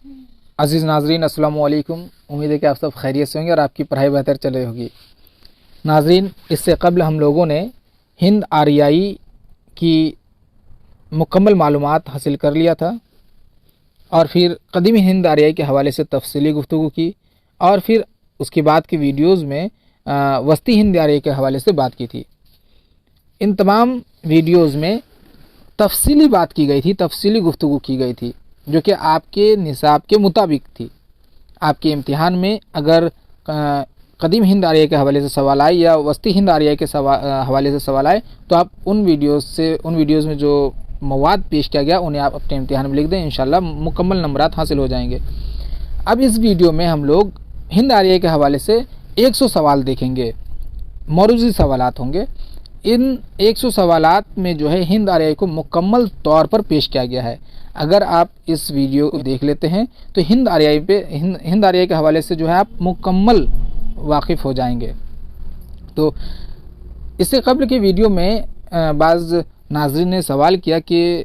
अज़ीज़ नाज़रीन, अस्सलामु अलैकुम। उम्मीद है कि आप सब खैरियत से होंगे और आपकी पढ़ाई बेहतर चल रही होगी। नाज़रीन, इससे कबल हम लोगों ने हिंद आर्याई की मुकम्मल मालूमात हासिल कर लिया था और फिर कदीमी हिंद आर्याई के हवाले से तफसीली गुफ्तगू की और फिर उसके बाद की वीडियोज़ में वस्ती हिंद आर्याई के हवाले से बात की थी। इन तमाम वीडियोज़ में तफसीली बात की गई थी, तफसीली गुफ्तगू की गई थी जो कि आपके निसाब के मुताबिक थी। आपके इम्तिहान में अगर कदीम हिंद आर्याई के हवाले से सवाल आए या वस्ती हिंद आर्याई के हवाले से सवाल आए तो आप उन वीडियोज़ में जो मवाद पेश किया गया उन्हें आप अपने इम्तिहान में लिख दें। इंशाल्लाह मुकम्मल नंबरात हासिल हो जाएंगे। अब इस वीडियो में हम लोग हिंद आर्याई के हवाले से 100 सवाल देखेंगे, मौरूज़ी सवालात होंगे। इन 100 सवालात में जो है हिंद आर्याई को मुकम्मल तौर पर पेश किया गया है। अगर आप इस वीडियो को देख लेते हैं तो हिंद आर्याई के हवाले से जो है आप मुकम्मल वाकिफ़ हो जाएंगे। तो इससे कबल के वीडियो में बाज़ नाज़रीन ने सवाल किया कि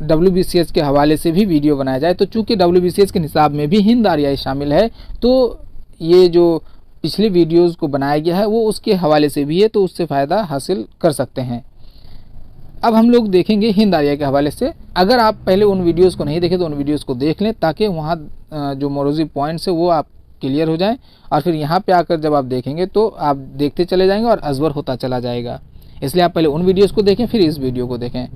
WBCS के हवाले से भी वीडियो बनाया जाए। तो चूँकि WBCS के निसाब में भी हिंद आर्याई शामिल है तो ये जो पिछली वीडियोज़ को बनाया गया है वो उसके हवाले से भी है, तो उससे फ़ायदा हासिल कर सकते हैं। अब हम लोग देखेंगे हिंद आर्याई के हवाले से। अगर आप पहले उन वीडियोज़ को नहीं देखे तो उन वीडियोज़ को देख लें ताकि वहाँ जो मौरूज़ी पॉइंट्स है वो आप क्लियर हो जाएं और फिर यहाँ पे आकर जब आप देखेंगे तो आप देखते चले जाएंगे और अज़बर होता चला जाएगा। इसलिए आप पहले उन वीडियोज़ को देखें फिर इस वीडियो को देखें।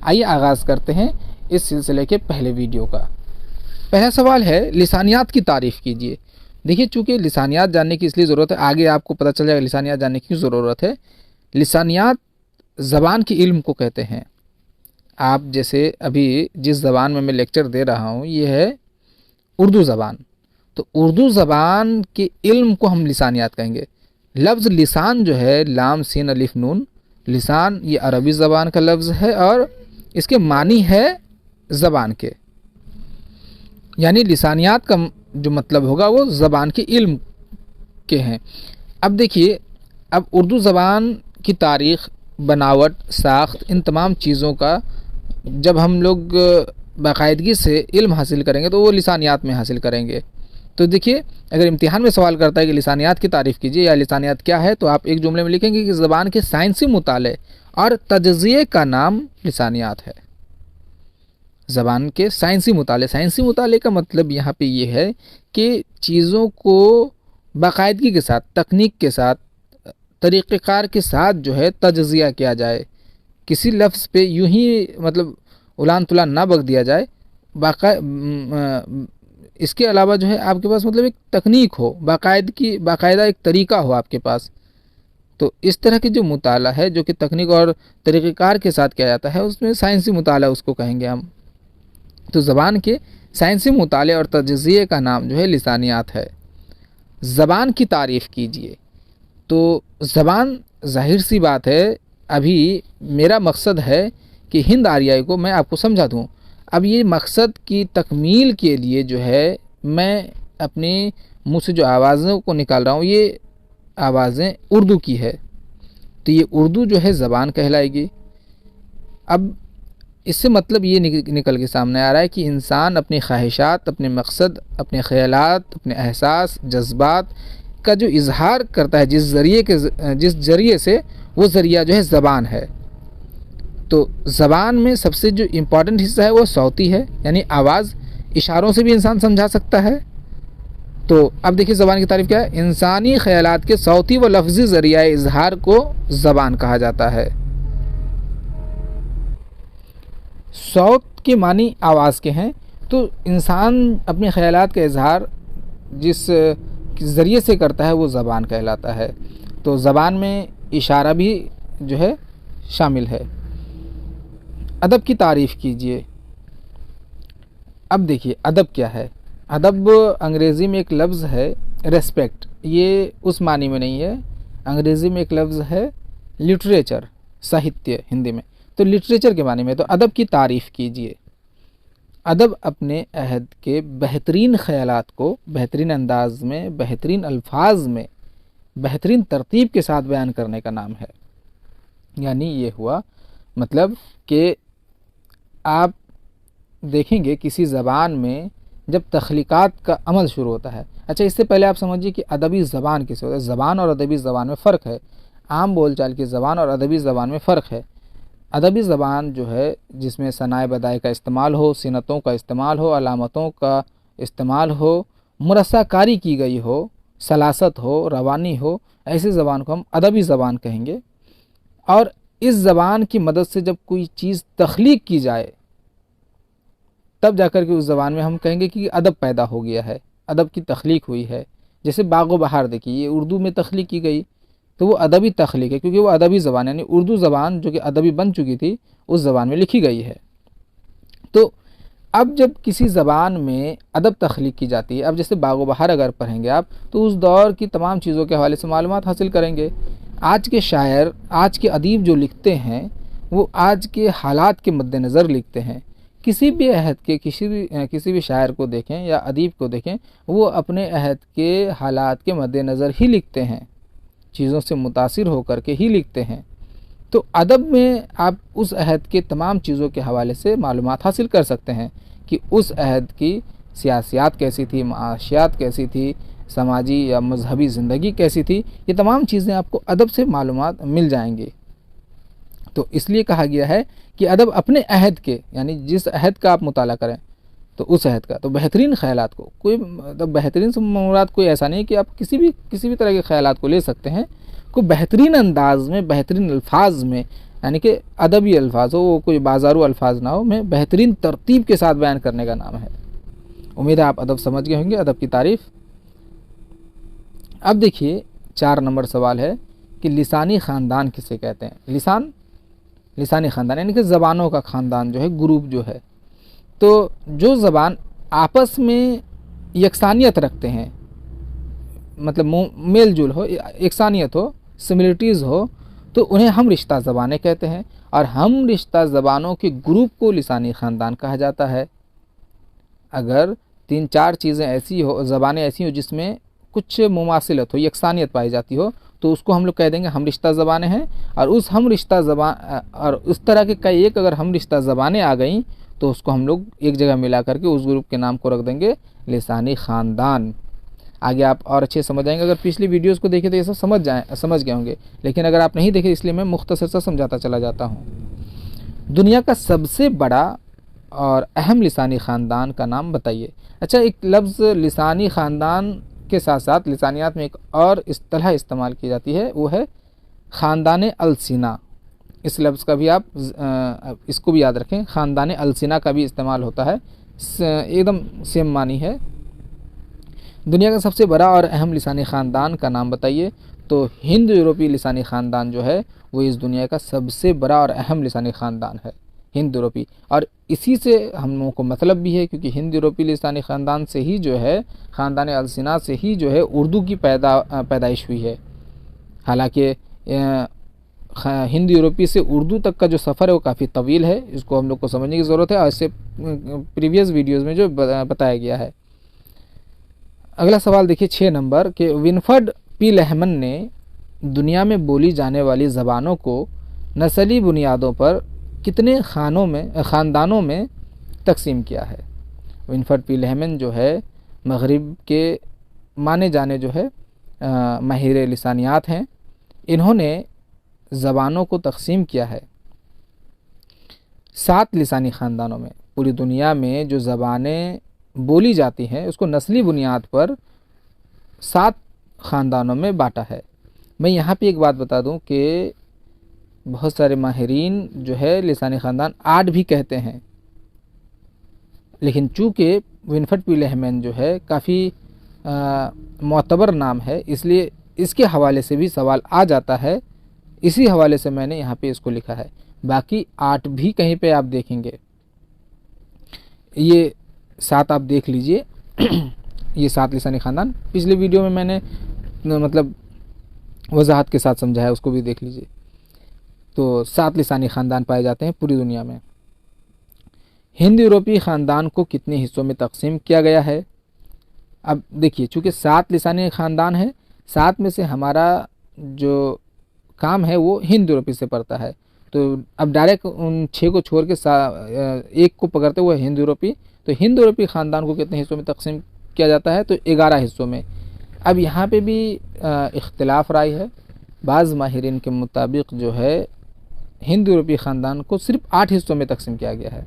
आइए आगाज़ करते हैं इस सिलसिले के पहले वीडियो का। पहला सवाल है, लिसानियात की तारीफ़ कीजिए। देखिए, चूँकि लिसानियात जानने की इसलिए ज़रूरत है, आगे आपको पता चल जाएगा लिसानियात जानने की ज़रूरत है। लिसानियात ज़बान की इल्म को कहते हैं। आप जैसे अभी जिस ज़बान में मैं लेक्चर दे रहा हूँ ये है उर्दू ज़बान, तो उर्दू ज़बान के इल्म को हम लिसानियात कहेंगे। लफ्ज़ लिसान जो है लाम सीन अलिफ नून, लिसान ये अरबी ज़बान का लफ्ज़ है और इसके मानी है ज़बान के, यानी लिसानियात का जो मतलब होगा वो ज़बान के इल्म के हैं। अब देखिए, अब उर्दू ज़बान की तारीख़, बनावट, साख्त, इन तमाम चीज़ों का जब हम लोग बाकायदगी से इल्म हासिल करेंगे तो वो लिसानियात में हासिल करेंगे। तो देखिए, अगर इम्तिहान में सवाल करता है कि लिसानियात की तारीफ़ कीजिए या लिसानियात क्या है, तो आप एक जुमले में लिखेंगे कि ज़बान के साइंसी मुताले और तजज़िये का नाम लिसानियात है। ज़बान के साइंसी मुताले का मतलब यहाँ पे ये है कि चीज़ों को बाकायदगी के साथ, तकनीक के साथ, तरीक़ेकार के साथ जो है तजज़िया किया जाए। किसी लफ्ज़ पे यूं ही मतलब उलान तुलान ना बक दिया जाए। इसके अलावा जो है आपके पास मतलब एक तकनीक हो, बाकायदा एक तरीका हो आपके पास। तो इस तरह की जो मुताला है जो कि तकनीक और तरीक़ेकार के साथ किया जाता है उसमें साइंसी मुताला उसको कहेंगे हम। तो ज़बान के साइंसी मुताले और तजज़िये का नाम जो है लिसानियात है। ज़बान की तारीफ़ कीजिए। तो ज़बान, ज़ाहिर सी बात है, अभी मेरा मकसद है कि हिंद आर्याई को मैं आपको समझा दूँ। अब ये मकसद की तकमील के लिए जो है मैं अपने मुँह से जो आवाज़ों को निकाल रहा हूँ ये आवाज़ें उर्दू की है, तो ये उर्दू जो है ज़बान कहलाएगी। अब इससे मतलब ये निकल के सामने आ रहा है कि इंसान अपनी ख्वाहिशात, अपने मकसद, अपने ख़यालात, अपने एहसास, जज्बात का जो इजहार करता है जिस ज़रिए से, वो ज़रिया जो है ज़बान है। तो ज़बान में सबसे जो इम्पॉर्टेंट हिस्सा है वो सौती है, यानी आवाज़। इशारों से भी इंसान समझा सकता है। तो अब देखिए ज़बान की तारीफ़ क्या है। इंसानी ख़यालात के सौती व लफ्ज़ी ज़रिया इजहार को ज़बान कहा जाता है। सौत के मानी आवाज़ के हैं, तो इंसान अपने ख़यालात का इजहार जिस ज़रिए से करता है वो ज़बान कहलाता है। तो ज़बान में इशारा भी जो है शामिल है। अदब की तारीफ़ कीजिए। अब देखिए अदब क्या है। अदब अंग्रेज़ी में एक लफ्ज़ है रेस्पेक्ट, ये उस मानी में नहीं है। अंग्रेज़ी में एक लफ्ज़ है लिटरेचर, साहित्य हिंदी में, तो लिटरेचर के मानी में। तो अदब की तारीफ़ कीजिए। अदब अपने अहद के बेहतरीन ख़यालात को बेहतरीन अंदाज में, बेहतरीन अल्फाज में, बेहतरीन तरतीब के साथ बयान करने का नाम है। यानी ये हुआ मतलब कि आप देखेंगे किसी ज़बान में जब तख्लीक़ात का अमल शुरू होता है। अच्छा, इससे पहले आप समझिए कि अदबी ज़बान किसे होता है। ज़बान और अदबी ज़बान में फ़र्क है। आम बोलचाल की ज़बान और अदबी ज़बान में फ़र्क है। अदबी ज़बान जो है जिसमें सनाए बदाई का इस्तेमाल हो, सिनतों का इस्तेमाल हो, अलामतों का इस्तेमाल हो, मुरस्साकारी की गई हो, सलासत हो, रवानी हो, ऐसी ज़बान को हम अदबी ज़बान कहेंगे। और इस ज़बान की मदद से जब कोई चीज़ तख्लीक की जाए तब जाकर के उस ज़बान में हम कहेंगे कि अदब पैदा हो गया है, अदब की तख्लीक हुई है। जैसे बाग़ो बहार देखिए, ये उर्दू में तख्लीक की गई तो वो अदबी तख्लीक है, क्योंकि वो अदबी ज़बान यानी उर्दू ज़बान जो कि अदबी बन चुकी थी उस ज़बान में लिखी गई है। तो अब जब किसी ज़बान में अदब तख्लीक की जाती है, अब जैसे बाग़ो बहार अगर पढ़ेंगे आप तो उस दौर की तमाम चीज़ों के हवाले से मालूमात हासिल करेंगे। आज के शायर, आज के अदीब जो लिखते हैं वो आज के हालात के मद्देनज़र लिखते हैं। किसी भी अहद के किसी भी शायर को देखें या अदीब को देखें, वो अपने अहद के हालात के मद्देनज़र ही लिखते हैं, चीज़ों से मुतासिर होकर के ही लिखते हैं। तो अदब में आप उस अहद के तमाम चीज़ों के हवाले से मालूमात हासिल कर सकते हैं कि उस अहद की सियासियात कैसी थी, माशियात कैसी थी, समाजी या मजहबी ज़िंदगी कैसी थी। ये तमाम चीज़ें आपको अदब से मालूमात मिल जाएंगी। तो इसलिए कहा गया है कि अदब अपने अहद के, यानी जिस अहद का आप मुताला करें तो उस अहद का, तो बेहतरीन ख़यालात को, कोई मतलब बेहतरीन से मुराद कोई ऐसा नहीं कि आप किसी भी तरह के ख़यालात को ले सकते हैं, को बेहतरीन अंदाज में, बेहतरीन अल्फाज में, यानी कि अदबी अल्फाज हो, वो कोई बाजारू अल्फाज ना हो, में बेहतरीन तरतीब के साथ बयान करने का नाम है। उम्मीद है आप अदब समझ गए होंगे, अदब की तारीफ़। अब देखिए 4 नंबर सवाल है कि लिसानी ख़ानदान किसे कहते हैं। लिसानी ख़ानदान यानी कि ज़बानों का ख़ानदान जो है, ग्रुप जो है। तो जो ज़बान आपस में यकसानियत रखते हैं, मतलब मेल जुल हो, यकसानियत हो, सिमिलरिटीज़ हो, तो उन्हें हम रिश्ता ज़बानें कहते हैं। और हम रिश्ता ज़बानों के ग्रुप को लिसानी ख़ानदान कहा जाता है। अगर 3-4 चीज़ें ऐसी हो, ज़बानें ऐसी हो जिसमें कुछ मुमासिलत हो, यकसानियत पाई जाती हो, तो उसको हम लोग कह देंगे हम रिश्ता ज़बानें हैं। और उस हम रिश्ता ज़बान और उस तरह के कई एक अगर हम रिश्ता ज़बानें आ गई तो उसको हम लोग एक जगह मिला करके उस ग्रुप के नाम को रख देंगे लिसानी ख़ानदान। आगे आप और अच्छे समझ आएंगे। अगर पिछली वीडियोस को देखें तो ये सब समझ गए होंगे, लेकिन अगर आप नहीं देखे इसलिए मैं मुख्तसर सा समझाता चला जाता हूँ। दुनिया का सबसे बड़ा और अहम लिसानी ख़ानदान का नाम बताइए। अच्छा, एक लफ्ज़ लिसानी ख़ानदान के साथ साथ लिसानियात में एक और इस्तिलाह इस्तेमाल की जाती है, वो है ख़ानदान अलसिना। इस लफ्ज़ का भी आप इसको भी याद रखें, ख़ानदान अलसिना का भी इस्तेमाल होता है, एकदम सेम मानी है। दुनिया का सबसे बड़ा और अहम लिसानी ख़ानदान का नाम बताइए। तो हिंद यूरोपी लिसानी ख़ानदान जो है वो इस दुनिया का सबसे बड़ा और अहम लिसानी ख़ानदान है, हिंद यूरोपी। और इसी से हम लोगों को मतलब भी है, क्योंकि हिंद यूरोपी लिसानी ख़ानदान से ही जो है, ख़ानदान अलसिना से ही जो है उर्दू की पैदाइश हुई है। हालांकि हिंद यूरोपी से उर्दू तक का जो सफ़र है वो काफ़ी तवील है, इसको हम लोग को समझने की ज़रूरत है, और इससे प्रीवियस वीडियोज़ में जो बताया गया है। अगला सवाल देखिए 6 नंबर के विनफर्ड पी लेहमन ने दुनिया में बोली जाने वाली ज़बानों को नस्ली बुनियादों पर कितने ख़ानदानों में तकसीम किया है। विनफर्ड पी लेहमन जो है मगरिब के माने जाने जो है माहिर लिसानियात हैं। इन्होंने ज़बानों को तकसीम किया है 7 लिसानी ख़ानदानों में। पूरी दुनिया में जो ज़बानें बोली जाती हैं उसको नस्ली बुनियाद पर 7 ख़ानदानों में बांटा है। मैं यहाँ पे एक बात बता दूँ कि बहुत सारे माहिरीन जो है लिसानी ख़ानदान 8 भी कहते हैं, लेकिन चूँकि विनफर्ड पी लेहमन जो है काफ़ी मोतबर नाम है, इसलिए इसके हवाले से भी सवाल आ जाता है, इसी हवाले से मैंने यहाँ पे इसको लिखा है। बाकी 8 भी कहीं पे आप देखेंगे, ये 7 आप देख लीजिए। ये 7 लिसानी ख़ानदान पिछले वीडियो में मैंने मतलब वजाहत के साथ समझाया, उसको भी देख लीजिए। तो 7 लिसानी ख़ानदान पाए जाते हैं पूरी दुनिया में। हिंद यूरोपी ख़ानदान को कितने हिस्सों में तकसीम किया गया है। अब देखिए, चूँकि 7 लिसानी ख़ानदान है, 7 में से हमारा जो काम है वो हिंद यूरोपी से पड़ता है, तो अब डायरेक्ट उन 6 को छोड़ के 1 को पकड़ते हुए हिंद यूरोपी, तो हिंद यूरोपीय ख़ानदान को कितने हिस्सों में तकसीम किया जाता है, तो 11 हिस्सों में। अब यहाँ पे भी इख्तिलाफ राय है। बाज़ माहिरीन के मुताबिक जो है हिंद यूरोपीय ख़ानदान को सिर्फ 8 हिस्सों में तकसीम किया गया है,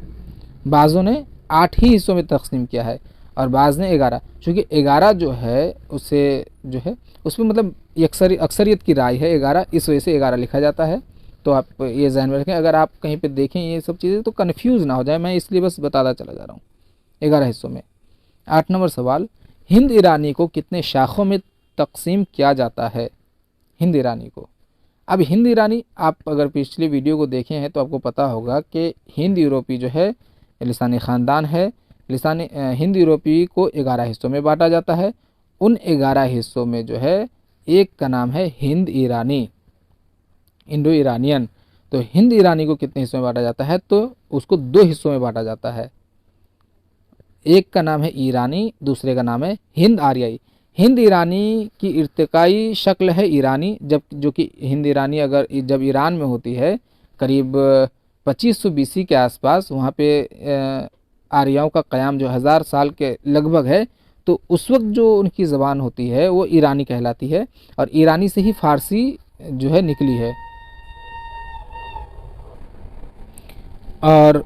बाज़ों ने 8 ही हिस्सों में तकसीम किया है और बाज़ ने 11, चूँकि 11 जो है उसे जो है उसमें मतलब अक्सरियत की राय है 11, इस वजह से 11 लिखा जाता है। तो आप ये ध्यान में रखें, अगर आप कहीं पे देखें ये सब चीज़ें तो कन्फ्यूज़ ना हो जाए, मैं इसलिए बस बताता चला जा रहा हूँ 11 हिस्सों में। 8 नंबर सवाल, हिंद ईरानी को कितने शाखों में तकसीम किया जाता है? हिंद ईरानी को, अब हिंद ईरानी आप अगर पिछले वीडियो को देखे हैं तो आपको पता होगा कि हिंद यूरोपी जो है लिसानी ख़ानदान है। लिसानी हिंद यूरोपी को 11 हिस्सों में बांटा जाता है। उन 11 हिस्सों में जो है एक का नाम है हिंद ईरानी, इंडो ईरानियन। तो हिंद ईरानी को कितने हिस्सों में बांटा जाता है, तो उसको 2 हिस्सों में बांटा जाता है। एक का नाम है ईरानी, दूसरे का नाम है हिंद आर्याई। हिंद ईरानी की इर्तिकाई शक्ल है ईरानी, जब जो कि हिंद ईरानी अगर जब ईरान में होती है करीब 2500 BC के आसपास, वहाँ पे आर्यों का क़याम जो 1000 साल के लगभग है, तो उस वक्त जो उनकी ज़बान होती है वो ईरानी कहलाती है और ईरानी से ही फ़ारसी जो है निकली है। और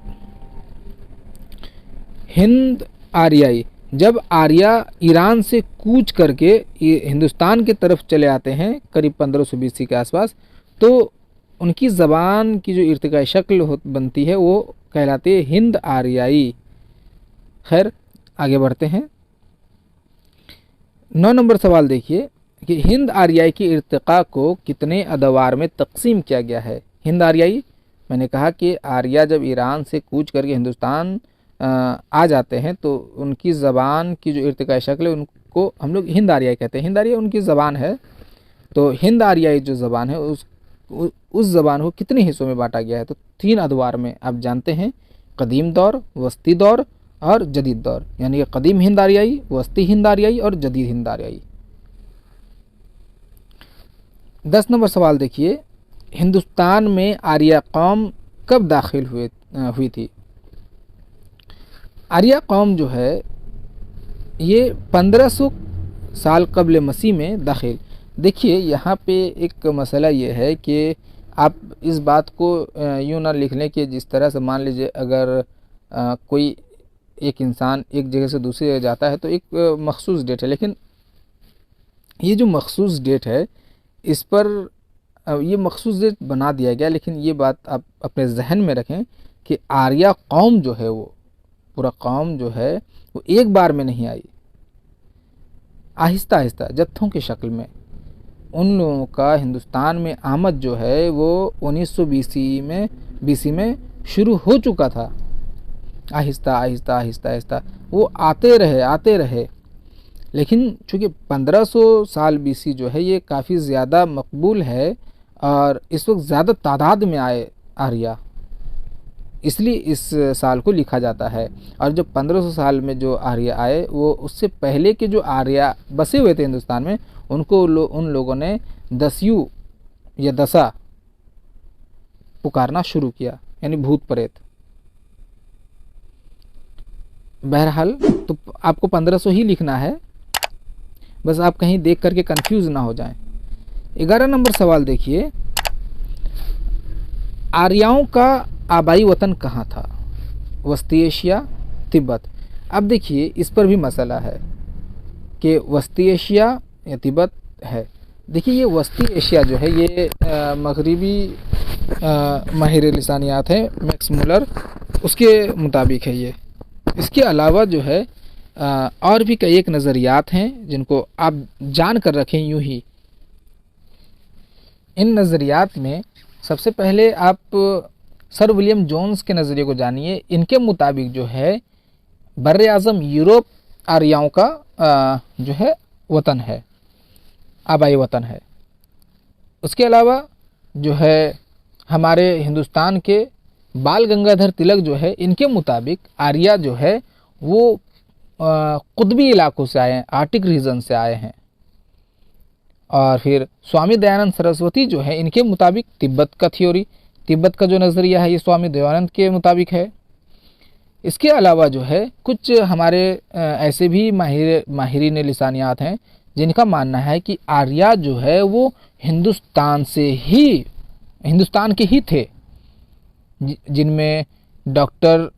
हिंद आर्याई, जब आर्या ईरान से कूच करके हिंदुस्तान की तरफ चले आते हैं करीब 1500 BC के आसपास, तो उनकी ज़बान की जो इर्तिकाई शक्ल बनती है वो कहलाती है हिंद आर्याई। खैर आगे बढ़ते हैं। 9 नंबर सवाल देखिए कि हिंद आर्याई की इर्तिका को कितने अदवार में तकसीम किया गया है? हिंद आर्याई, मैंने कहा कि आर्या जब ईरान से कूच करके हिंदुस्तान आ जाते हैं तो उनकी ज़बान की जो इर्तिकाई शक्ल है उनको हम लोग हिंद आर्याई कहते हैं। हिंद आर्याई उनकी ज़बान है। तो हिंद आर्याई जो ज़बान है उस ज़बान को कितने हिस्सों में बांटा गया है? तो 3 अदवार में। आप जानते हैं कदीम दौर, वस्ती दौर और जदीद दौर, यानी कि कदीम हिंद आर्याई, वस्ती हिंद आर्याई और जदीद हिंद आर्याई। 10 नंबर सवाल देखिए, हिंदुस्तान में आर्या कौम कब दाखिल हुई थी? आर्या कौम जो है ये 1500 साल कबल मसीह में दाखिल। देखिए यहाँ पे एक मसला ये है कि आप इस बात को यूँ ना लिख लें कि जिस तरह से मान लीजिए अगर कोई एक इंसान एक जगह से दूसरी जगह जाता है तो एक मखसूस डेट है, लेकिन ये जो मखसूस डेट है इस पर ये मखसूस डेट बना दिया गया, लेकिन ये बात आप अपने जहन में रखें कि आर्या कौम जो है वो पूरा कौम जो है वो एक बार में नहीं आई, आहिस्ता आहिस्ता जत्थों की शक्ल में उन लोगों का हिंदुस्तान में आमद जो है वो 1900 BC में शुरू हो चुका था। आहिस्ता आहिस्ता आहिस्ता आहिस्ता वो आते रहे, लेकिन चूँकि 1500 साल BC जो है ये काफ़ी ज़्यादा मकबूल है और इस वक्त ज़्यादा तादाद में आए आर्या, इसलिए इस साल को लिखा जाता है। और जब 1500 साल में जो आर्या आए वो उससे पहले के जो आर्या बसे हुए थे हिंदुस्तान में उनको उन लोगों ने दस्यु या दशा पुकारना शुरू किया, यानी भूत प्रेत। बहरहाल तो आपको 1500 ही लिखना है, बस आप कहीं देख करके कंफ्यूज ना हो जाएं। 11 नंबर सवाल देखिए, आर्याओं का आबाई वतन कहाँ था? वस्ती एशिया, तिब्बत। अब देखिए इस पर भी मसला है कि वस्ती एशिया या तिब्बत है। देखिए ये वस्ती एशिया जो है ये मगरिबी माहिर लिसानियात है मैक्स मुलर, उसके मुताबिक है ये। इसके अलावा जो है और भी कई एक नज़रियात हैं जिनको आप जान कर रखें यूँ ही। इन नज़रियात में सबसे पहले आप सर विलियम जोन्स के नज़रिए को जानिए। इनके मुताबिक जो है बर्रे आज़म यूरोप आर्याओं का जो है वतन है, आबाई वतन है। उसके अलावा जो है हमारे हिंदुस्तान के बाल गंगाधर तिलक जो है इनके मुताबिक आर्या जो है वो कुतबी इलाकों से आए हैं, आर्टिक रीजन से आए हैं। और फिर स्वामी दयानंद सरस्वती जो है इनके मुताबिक तिब्बत का थ्योरी, तिब्बत का जो नज़रिया है ये स्वामी दयानंद के मुताबिक है। इसके अलावा जो है कुछ हमारे ऐसे भी माहिरीन लिसानियात हैं जिनका मानना है कि आर्या जो है वो हिंदुस्तान के ही थे, जिनमें डॉक्टर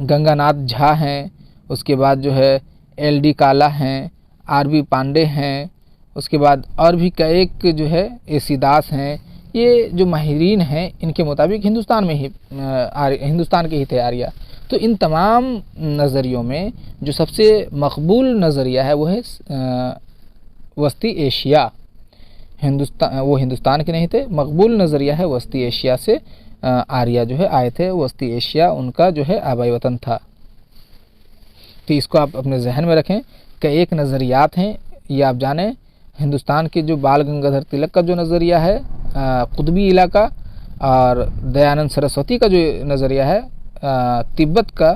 गंगानाथ झा हैं, उसके बाद जो है LD काला हैं, RV पांडे हैं, उसके बाद और भी कई जो है AC दास हैं। ये जो माहिरीन हैं इनके मुताबिक हिंदुस्तान के ही थे आर्या। तो इन तमाम नज़रियों में जो सबसे मकबूल नज़रिया है वो है वस्ती एशिया। हिंदुस्तान के नहीं थे, मकबूल नज़रिया है वस्ती एशिया से आर्या जो है आए थे। वस्ती एशिया उनका जो है आबाई वतन था। तो इसको आप अपने जहन में रखें कि एक नज़रियात हैं, ये आप जानें। हिंदुस्तान के जो बाल गंगाधर तिलक का जो नज़रिया है कुतुबी इलाका, और दयानंद सरस्वती का जो नज़रिया है तिब्बत का,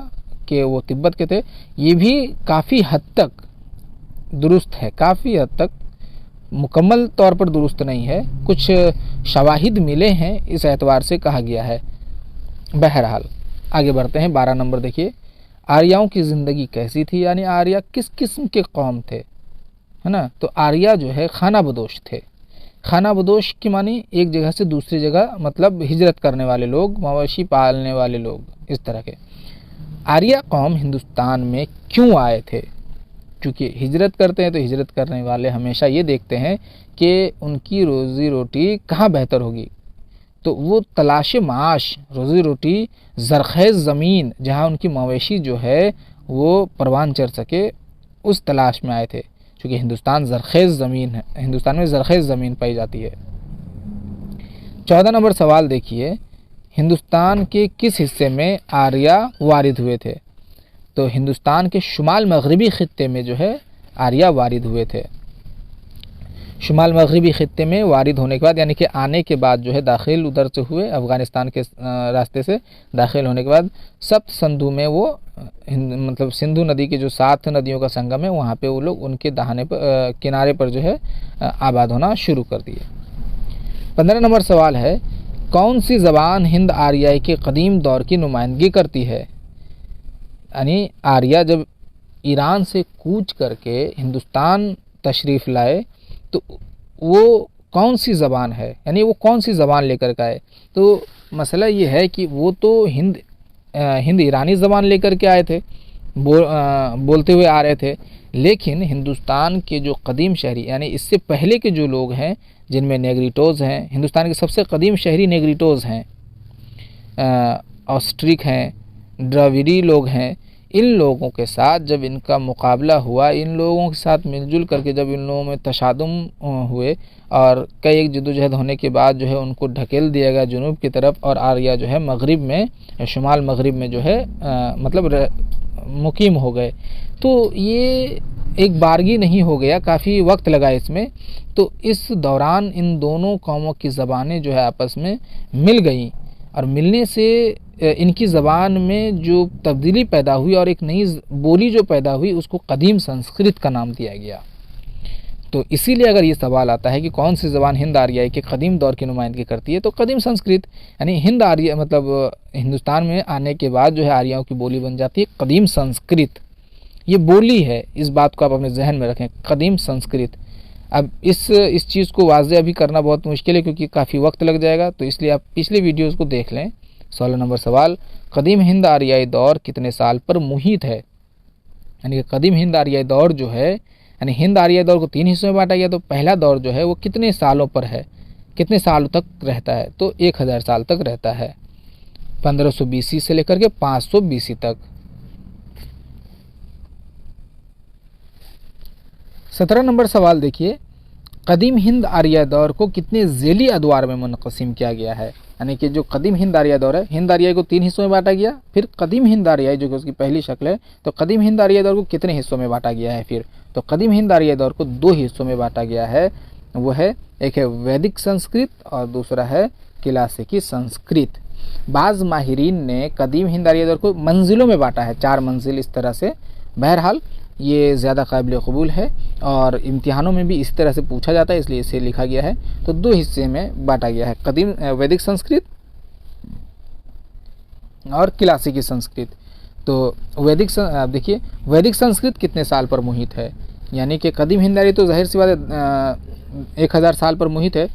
कि वो तिब्बत के थे, ये भी काफ़ी हद तक दुरुस्त है, काफ़ी हद तक, मुकम्मल तौर पर दुरुस्त नहीं है। कुछ शवाहिद मिले हैं इस एतबार से कहा गया है। बहरहाल आगे बढ़ते हैं। 12 नंबर देखिए, आर्याओं की ज़िंदगी कैसी थी, यानी आर्या किस किस्म के कौम थे, है ना। तो आर्या जो है खाना बदोश थे। खाना बदोश की मानी एक जगह से दूसरी जगह, मतलब हिजरत करने वाले लोग, मवेशी पालने वाले लोग, इस तरह के। आर्या कौम हिंदुस्तान में क्यों आए थे? क्योंकि हिजरत करते हैं तो हिजरत करने वाले हमेशा ये देखते हैं कि उनकी रोज़ी रोटी कहाँ बेहतर होगी, तो वो तलाश माश, रोज़ी रोटी, ज़रख़ेज़ ज़मीन जहाँ उनकी मवेशी जो है वो परवान चढ़ सके, उस तलाश में आए थे। क्योंकि हिंदुस्तान ज़रख़ेज़ ज़मीन है, हिंदुस्तान में ज़रख़ेज़ ज़मीन पाई जाती है। 14 नंबर सवाल देखिए, हिंदुस्तान के किस हिस्से में आर्या वारिद हुए थे? तो हिंदुस्तान के शुमाल मगरिबी ख़ित्ते में जो है आर्या वारिद हुए थे। शुमाल मगरिबी ख़ित्ते में वारिद होने के बाद, यानी कि आने के बाद जो है दाखिल उधर से हुए, अफ़गानिस्तान के रास्ते से दाखिल होने के बाद सप्त सिंधु में वो मतलब सिंधु नदी के जो 7 नदियों का संगम है वहाँ पे वो लोग उनके किनारे पर जो है आबाद होना शुरू कर दिए। 15 नंबर सवाल है, कौन सी ज़बान हिंद आर्याई के कदीम दौर की नुमाइंदगी करती है? यानी आर्या जब ईरान से कूच करके हिंदुस्तान तशरीफ़ लाए तो वो कौन सी ज़बान है, यानी वो कौन सी ज़बान लेकर के आए? तो मसला ये है कि वो तो हिंद ईरानी ज़बान लेकर के आए थे, बोलते हुए आ रहे थे, लेकिन हिंदुस्तान के जो कदीम शहरी, यानी इससे पहले के जो लोग हैं जिनमें नेग्रिटोज़ हैं, हिंदुस्तान के सबसे कदीम शहरी नेग्रिटोज़ हैं, ऑस्ट्रिक हैं, द्रविडी लोग हैं। इन लोगों के साथ जब इनका मुकाबला हुआ, इन लोगों के साथ मिलजुल करके जब इन लोगों में तशादुम हुए और कई एक जद्दोजहद होने के बाद जो है उनको ढकेल दिया गया जुनूब की तरफ, और आर्या जो है मगरिब में, शुमाल मगरिब में जो है मतलब मुकीम हो गए। तो ये एक बारगी नहीं हो गया, काफ़ी वक्त लगा इसमें। तो इस दौरान इन दोनों कौमों की ज़बानें जो है आपस में मिल गई, और मिलने से इनकी ज़बान में जो तब्दीली पैदा हुई और एक नई बोली जो पैदा हुई, उसको कदीम संस्कृत का नाम दिया गया। तो इसीलिए अगर ये सवाल आता है कि कौन सी ज़बान हिंद आर्याई के कदीम दौर की नुमाइंदगी करती है, तो कदीम संस्कृत, यानी हिंद आर्या मतलब हिंदुस्तान में आने के बाद जो है आर्याओं की बोली बन जाती है कदीम संस्कृत। ये बोली है, इस बात को आप अपने जहन में रखें, कदीम संस्कृत। अब इस चीज़ को वाज़ेह अभी करना बहुत मुश्किल है क्योंकि काफ़ी वक्त लग जाएगा, तो इसलिए आप पिछले वीडियोज़ को देख लें। 16 नंबर सवाल, कदीम हिंद आर्याई दौर कितने साल पर मुहित है? यानी कि कदीम हिंद आर्याई दौर जो है, यानी हिंद आर्याई दौर को 3 हिस्सों में बांटा गया, तो पहला दौर जो है वो कितने सालों पर है, कितने सालों तक रहता है? तो 1000 साल तक रहता है, 1500 BC से लेकर के 500 BC तक। 17 नंबर सवाल देखिए, कदीम हिंद आर्याई दौर को कितने ज़ेली अदवार में मुनक़सिम किया गया है? यानी कि जो कदीम हिंद आर्याई दौर है, हिंद आर्याई को 3 हिस्सों में बांटा गया, फिर कदीम हिंद आर्याई जो कि उसकी पहली शक्ल है, तो कदीम हिंद आर्याई दौर को कितने हिस्सों में बांटा गया है? फिर तो कदीम हिंद आर्याई दौर को 2 हिस्सों में बांटा गया है। वो है, एक है वैदिक संस्कृत और दूसरा है क्लासिकी संस्कृत। बाज़ माहिरीन ने कदीम हिंद आर्याई दौर को मंजिलों में बांटा है, 4 मंजिल इस तरह से। बहरहाल ये ज़्यादा काबिल कबूल है और इम्तिहानों में भी इस तरह से पूछा जाता है, इसलिए इसे लिखा गया है। तो 2 हिस्से में बांटा गया है, कदीम वैदिक संस्कृत और क्लासिकी संस्कृत। तो आप देखिए वैदिक संस्कृत कितने साल पर मुहित है, यानी कि कदीम हिंद आर्य तो जाहिर सी बात है 1000 साल पर मुहित है।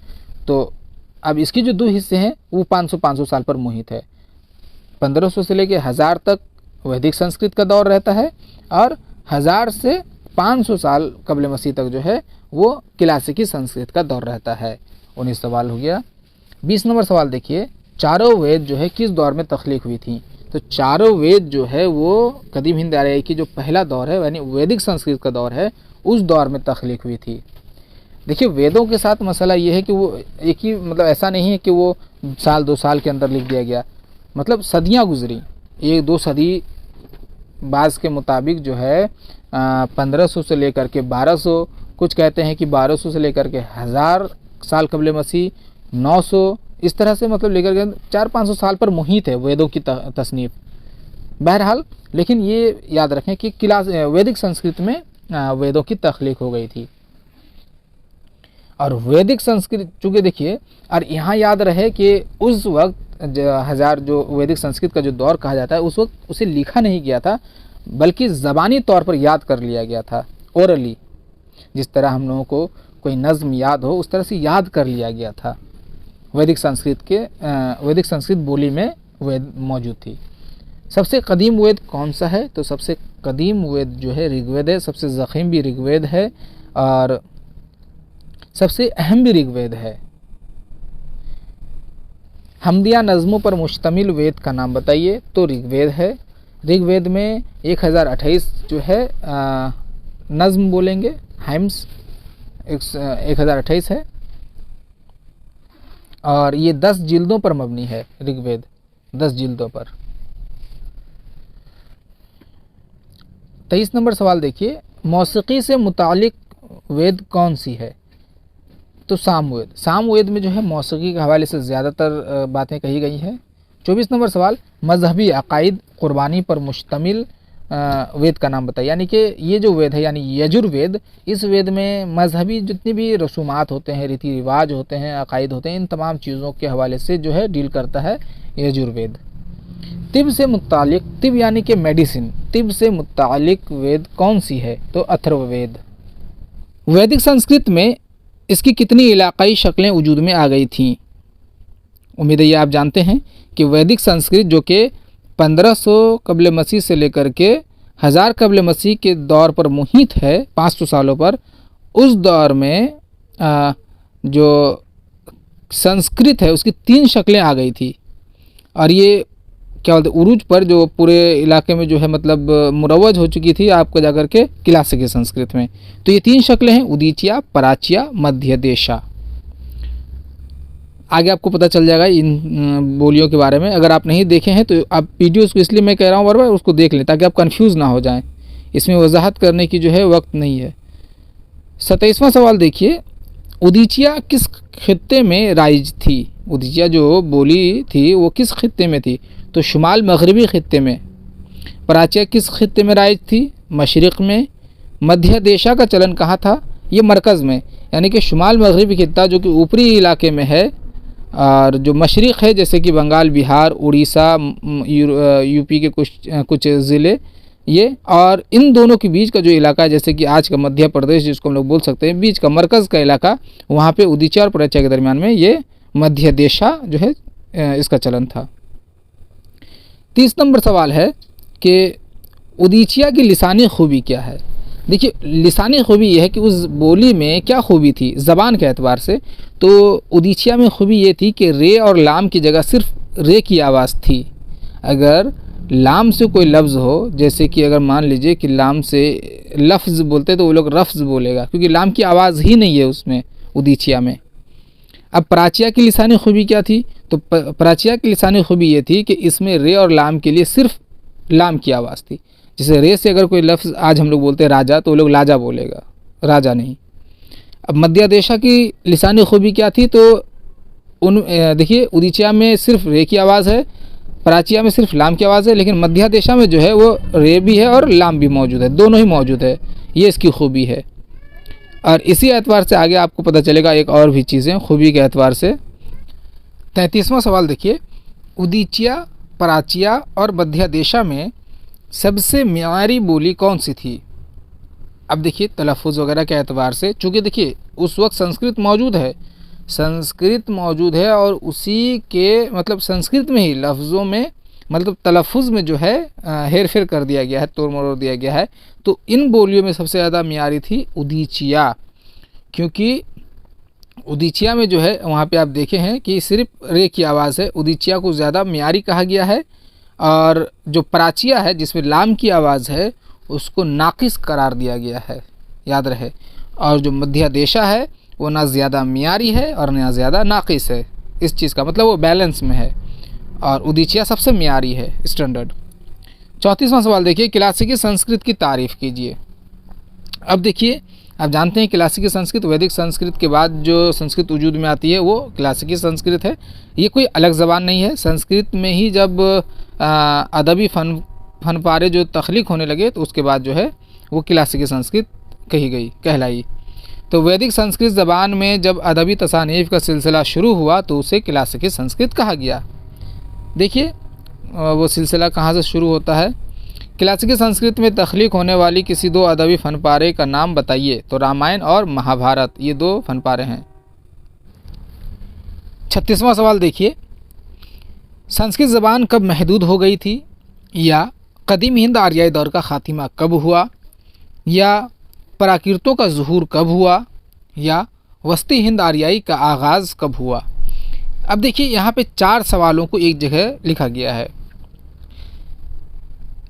तो अब इसके जो 2 हिस्से हैं वो 500 साल पर मुहित है। 1500 से लेकर 1000 तक वैदिक संस्कृत का दौर रहता है और 1000 से 500 साल कबल मसीह तक जो है वो क्लासिकी संस्कृत का दौर रहता है। 19 सवाल हो गया। 20 नंबर सवाल देखिए, चारों वेद जो है किस दौर में तख्लीक हुई थी। तो चारों वेद जो है वो कदीम हिंद आर्य की जो पहला दौर है यानी वैदिक संस्कृत का दौर है उस दौर में तख्लीक हुई थी। देखिए वेदों के साथ मसला ये है कि वो एक ही मतलब ऐसा नहीं है कि वो साल 2 साल के अंदर लिख दिया गया, मतलब सदियाँ गुजरी, 1-2 सदी बाज़ के मुताबिक जो है 1500 से लेकर के 1200, कुछ कहते हैं कि 1200 से लेकर के 1000 साल कबल मसीह, 900, इस तरह से मतलब लेकर के 400-500 साल पर मुहित है वेदों की तसनीफ। बहरहाल लेकिन ये याद रखें कि वैदिक संस्कृत में वेदों की तख्लीक हो गई थी। और वैदिक संस्कृत चूँकि देखिए, और यहाँ याद रहे कि उस वक्त 1000 जो वैदिक संस्कृत का जो दौर कहा जाता है उस वक्त उसे लिखा नहीं गया था बल्कि ज़बानी तौर पर याद कर लिया गया था, ओरली। जिस तरह हम लोगों को कोई नज़्म याद हो उस तरह से याद कर लिया गया था। वैदिक संस्कृत बोली में वेद मौजूद थी। सबसे कदीम वेद कौन सा है, तो सबसे कदीम वेद जो है ऋग्वेद है। सबसे ज़ख़ीम भी ऋग्वेद है और सबसे अहम भी ऋग्वेद है। हमदिया नज़मों पर मुश्तमिल वेद का नाम बताइए, तो ऋग्वेद है। ऋग्वेद में 1028 जो है नज़्म बोलेंगे, हाइम्स 1028 है और ये 10 जिल्दों पर मबनी है। ऋग्वेद 10 जिल्दों पर। 23 नंबर सवाल देखिए, मौसीकी से मुतालिक वेद कौन सी है, तो सामवेद। सामवेद में जो है मौसीकी के हवाले से ज़्यादातर बातें कही गई हैं। 24 नंबर सवाल, मजहबी अकायद कुर्बानी पर मुश्तमिल वेद का नाम बताइए। यानी कि ये जो वेद है यानी यजुर्वेद, इस वेद में मजहबी जितनी भी रसूमात होते हैं, रीति रिवाज होते हैं, अकायद होते हैं, इन तमाम चीज़ों के हवाले से जो है डील करता है यजुर्वेद। तिब से मुतालिक, तिब यानी कि मेडिसिन, तिब से मुतालिक वेद कौन सी है, तो अथर्ववेद। वैदिक संस्कृत में इसकी कितनी इलाकाई शक्लें वजूद में आ गई थीं। उम्मीद है ये आप जानते हैं कि वैदिक संस्कृत जो कि 1500 कबल मसीह से लेकर के 1000 कबल मसीह के दौर पर मुहित है, 500 सालों पर, उस दौर में जो संस्कृत है उसकी 3 शक्लें आ गई थी। और ये क्या बोलते उरूज पर जो पूरे इलाके में जो है मतलब मुरवज हो चुकी थी आपको जाकर के क्लासिकी संस्कृत में। तो ये 3 शक्लें हैं, उदीचिया, पराचिया, मध्यदेशा। आगे आपको पता चल जाएगा इन बोलियों के बारे में। अगर आप नहीं देखे हैं तो आप वीडियोस को, इसलिए मैं कह रहा हूँ बार बार, उसको देख लें ताकि आप कंफ्यूज ना हो जाएं। इसमें वजाहत करने की जो है वक्त नहीं है। 27वां सवाल देखिए, उदीचिया किस खित्ते में राइज थी। उदीचिया जो बोली थी वो किस खित्ते में थी, तो शुमाल मगरबी खित्ते में। पराचिया किस खित्ते में राइज थी, मशरिक़ में। मध्य देशा का चलन कहाँ था, ये मरकज़ में, यानी कि शुमाल मगरबी खित्ता जो कि ऊपरी इलाके में है, और जो मशरिक़ है जैसे कि बंगाल, बिहार, उड़ीसा, यूपी के कुछ ज़िले ये, और इन दोनों के बीच का जो इलाका है जैसे कि आज का मध्य प्रदेश जिसको हम लोग बोल सकते हैं, बीच का मरकज़ का इलाका, वहाँ पे उदीचिया और पराचिया के दरमियान में ये मध्य देशा जो है इसका चलन था। 30 नंबर सवाल है कि उदीचिया की लिसानी खूबी क्या है। देखिए लिसानी खूबी यह है कि उस बोली में क्या खूबी थी ज़बान के एतबार से, तो उदीचिया में खूबी ये थी कि रे और लाम की जगह सिर्फ रे की आवाज़ थी। अगर लाम से कोई लफ्ज़ हो, जैसे कि अगर मान लीजिए कि लाम से लफ्ज़ बोलते तो वो लोग रफ्ज़ बोलेगा, क्योंकि लाम की आवाज़ ही नहीं है उसमें उदीचिया में। अब पराचिया की लिसानी खूबी क्या थी, तो पराचिया की लिसानी खूबी ये थी कि इसमें रे और लाम के लिए सिर्फ लाम की आवाज़ थी। जैसे रे से अगर कोई लफ्ज़ आज हम लोग बोलते हैं राजा, तो वो लोग लाजा बोलेगा, राजा नहीं। अब मध्यदेशा की लिसानी खूबी क्या थी, तो देखिए उदीचिया में सिर्फ रे की आवाज़ है, पराचिया में सिर्फ लाम की आवाज़ है, लेकिन मध्यदेशा में जो है वो रे भी है और लाम भी मौजूद है, दोनों ही मौजूद है। ये इसकी खूबी है। और इसी एतबार से आगे आपको पता चलेगा एक और भी चीज़ें खूबी के एतबार से। 33वां सवाल देखिए, उदीचिया प्राच्या और मध्यदेशा में सबसे म्यारी बोली कौन सी थी? अब देखिए तलफ़ुज़ वगैरह के एतबार से, चूँकि देखिए उस वक्त संस्कृत मौजूद है और उसी के मतलब संस्कृत में ही लफ्ज़ों में मतलब तलफ़ुज़ में जो है हेर फेर कर दिया गया है, तोड़ मरोड़ दिया गया है। तो इन बोलियों में सबसे ज़्यादा म्यारी थी उदीचिया, क्योंकि उदीचिया में जो है वहाँ पे आप देखे हैं कि सिर्फ रे की आवाज़ है, उदीचिया को ज़्यादा म्यारी कहा गया है। और जो प्राचिया है जिसमें लाम की आवाज़ है उसको नाकिस करार दिया गया है, याद रहे। और जो मध्यदेशा है वो ना ज़्यादा म्यारी है और ना ज़्यादा नाकिस है, इस चीज़ का मतलब वो बैलेंस में है, और उदीचिया सबसे म्यारी है, स्टैंडर्ड। 34वां सवाल देखिए, क्लासिकी संस्कृत की तारीफ़ कीजिए। अब देखिए आप जानते हैं क्लासिकी संस्कृत वैदिक संस्कृत के बाद जो संस्कृत वजूद में आती है वो क्लासिकी संस्कृत है। ये कोई अलग ज़बान नहीं है, संस्कृत में ही जब अदबी फन पारे जो तख्लीक होने लगे तो उसके बाद जो है वो क्लासिकी संस्कृत कहलाई। तो वैदिक संस्कृत ज़बान में जब अदबी तसानीफ़ का सिलसिला शुरू हुआ तो उसे क्लासिकी संस्कृत कहा गया। देखिए वो सिलसिला कहाँ से शुरू होता है। क्लासिकी संस्कृत में तख्लीक होने वाली किसी दो अदबी फनपारे का नाम बताइए। तो रामायण और महाभारत ये दो फनपारे हैं। 36वां सवाल देखिए, संस्कृत ज़बान कब महदूद हो गई थी, या कदीम हिंद आर्याई दौर का ख़ात्मा कब हुआ, या प्राकृतों का ज़ुहूर कब हुआ, या वस्ती हिंद आर्याई का आगाज़ कब हुआ। अब देखिए यहाँ पे 4 सवालों को एक जगह लिखा गया है।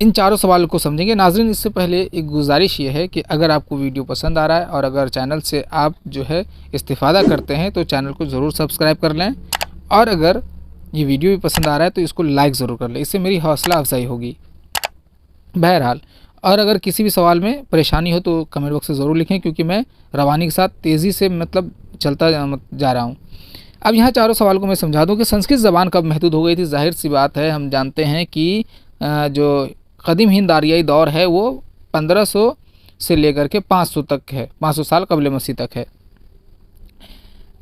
इन चारों सवालों को समझेंगे। नाज़रीन इससे पहले एक गुजारिश ये है कि अगर आपको वीडियो पसंद आ रहा है और अगर चैनल से आप जो है इस्तिफ़ादा करते हैं तो चैनल को ज़रूर सब्सक्राइब कर लें, और अगर ये वीडियो भी पसंद आ रहा है तो इसको लाइक ज़रूर कर लें, इससे मेरी हौसला अफजाई होगी। बहरहाल, और अगर किसी भी सवाल में परेशानी हो तो कमेंट बॉक्स में ज़रूर लिखें, क्योंकि मैं रवानी के साथ तेज़ी से मतलब चलता जा रहा हूँ। अब यहाँ चारों सवाल को मैं समझा दूँ कि संस्कृत ज़बान कब महदूद हो गई थी। जाहिर सी बात है, हम जानते हैं कि जो कदीम हिंद आर्याई दौर है वो 1500 से लेकर के 500 तक है, 500 साल कबल मसीह तक है।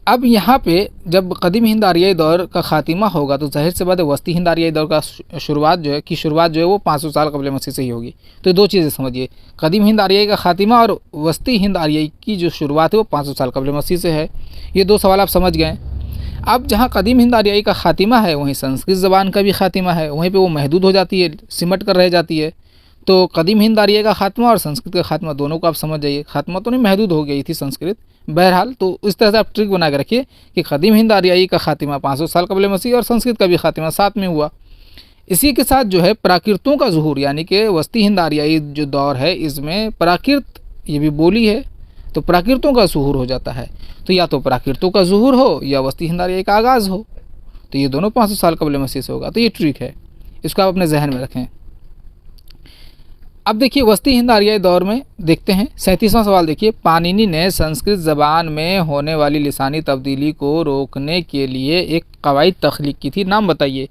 अब यहाँ पे जब कदीम हिंद आर्याई दौर का ख़ात्मा होगा तो जाहिर सी बात है वस्ती हिंद आर्याई दौर का शुरुआत जो है वो 500 साल कबल मसीह से ही होगी। तो दो चीज़ें समझिए, कदीम हिंद आर्याई का ख़ात्मा और वस्ती हिंद आर्याई की जो शुरुआत है वो 500 साल कबल मसीह से है। ये दो सवाल आप समझ गए। अब जहाँ कदीम हिंद आर्याई का ख़ात्मा है वहीं संस्कृत ज़बान का भी ख़ात्मा है, वहीं पे वो महदूद हो जाती है, सिमट कर रह जाती है। तो कदीम हिंद आर्याई का ख़ात्मा और संस्कृत का ख़ात्मा दोनों को आप समझ जाइए। ख़ात्मा तो नहीं, महदूद हो गई थी संस्कृत। बहरहाल, तो इस तरह से आप ट्रिक बना के रखिए कि कदीम हिंद आर्याई का ख़ात्मा 500 साल कबल मसीह और संस्कृत का भी ख़ात्मा साथ में हुआ। इसी के साथ जो है प्राकृतों का ज़ुहूर, यानी कि वस्ती हिंद आर्याई जो दौर है इसमें प्राकृत ये भी बोली है, तो प्राकृतों का ज़ुहूर हो जाता है। तो या तो प्राकृतों का ज़ुहूर हो या वस्ती हिंद आर्याई का आगाज़ हो, तो ये दोनों 500 साल कबल मसीह से होगा। तो ये ट्रिक है, इसको आप अपने जहन में रखें। अब देखिए वस्ती हिंद आर्याई दौर में देखते हैं 37वां सवाल देखिए, पाणिनि ने संस्कृत ज़बान में होने वाली लिसानी तब्दीली को रोकने के लिए एक कवायद तख्लीक की थी, नाम बताइए।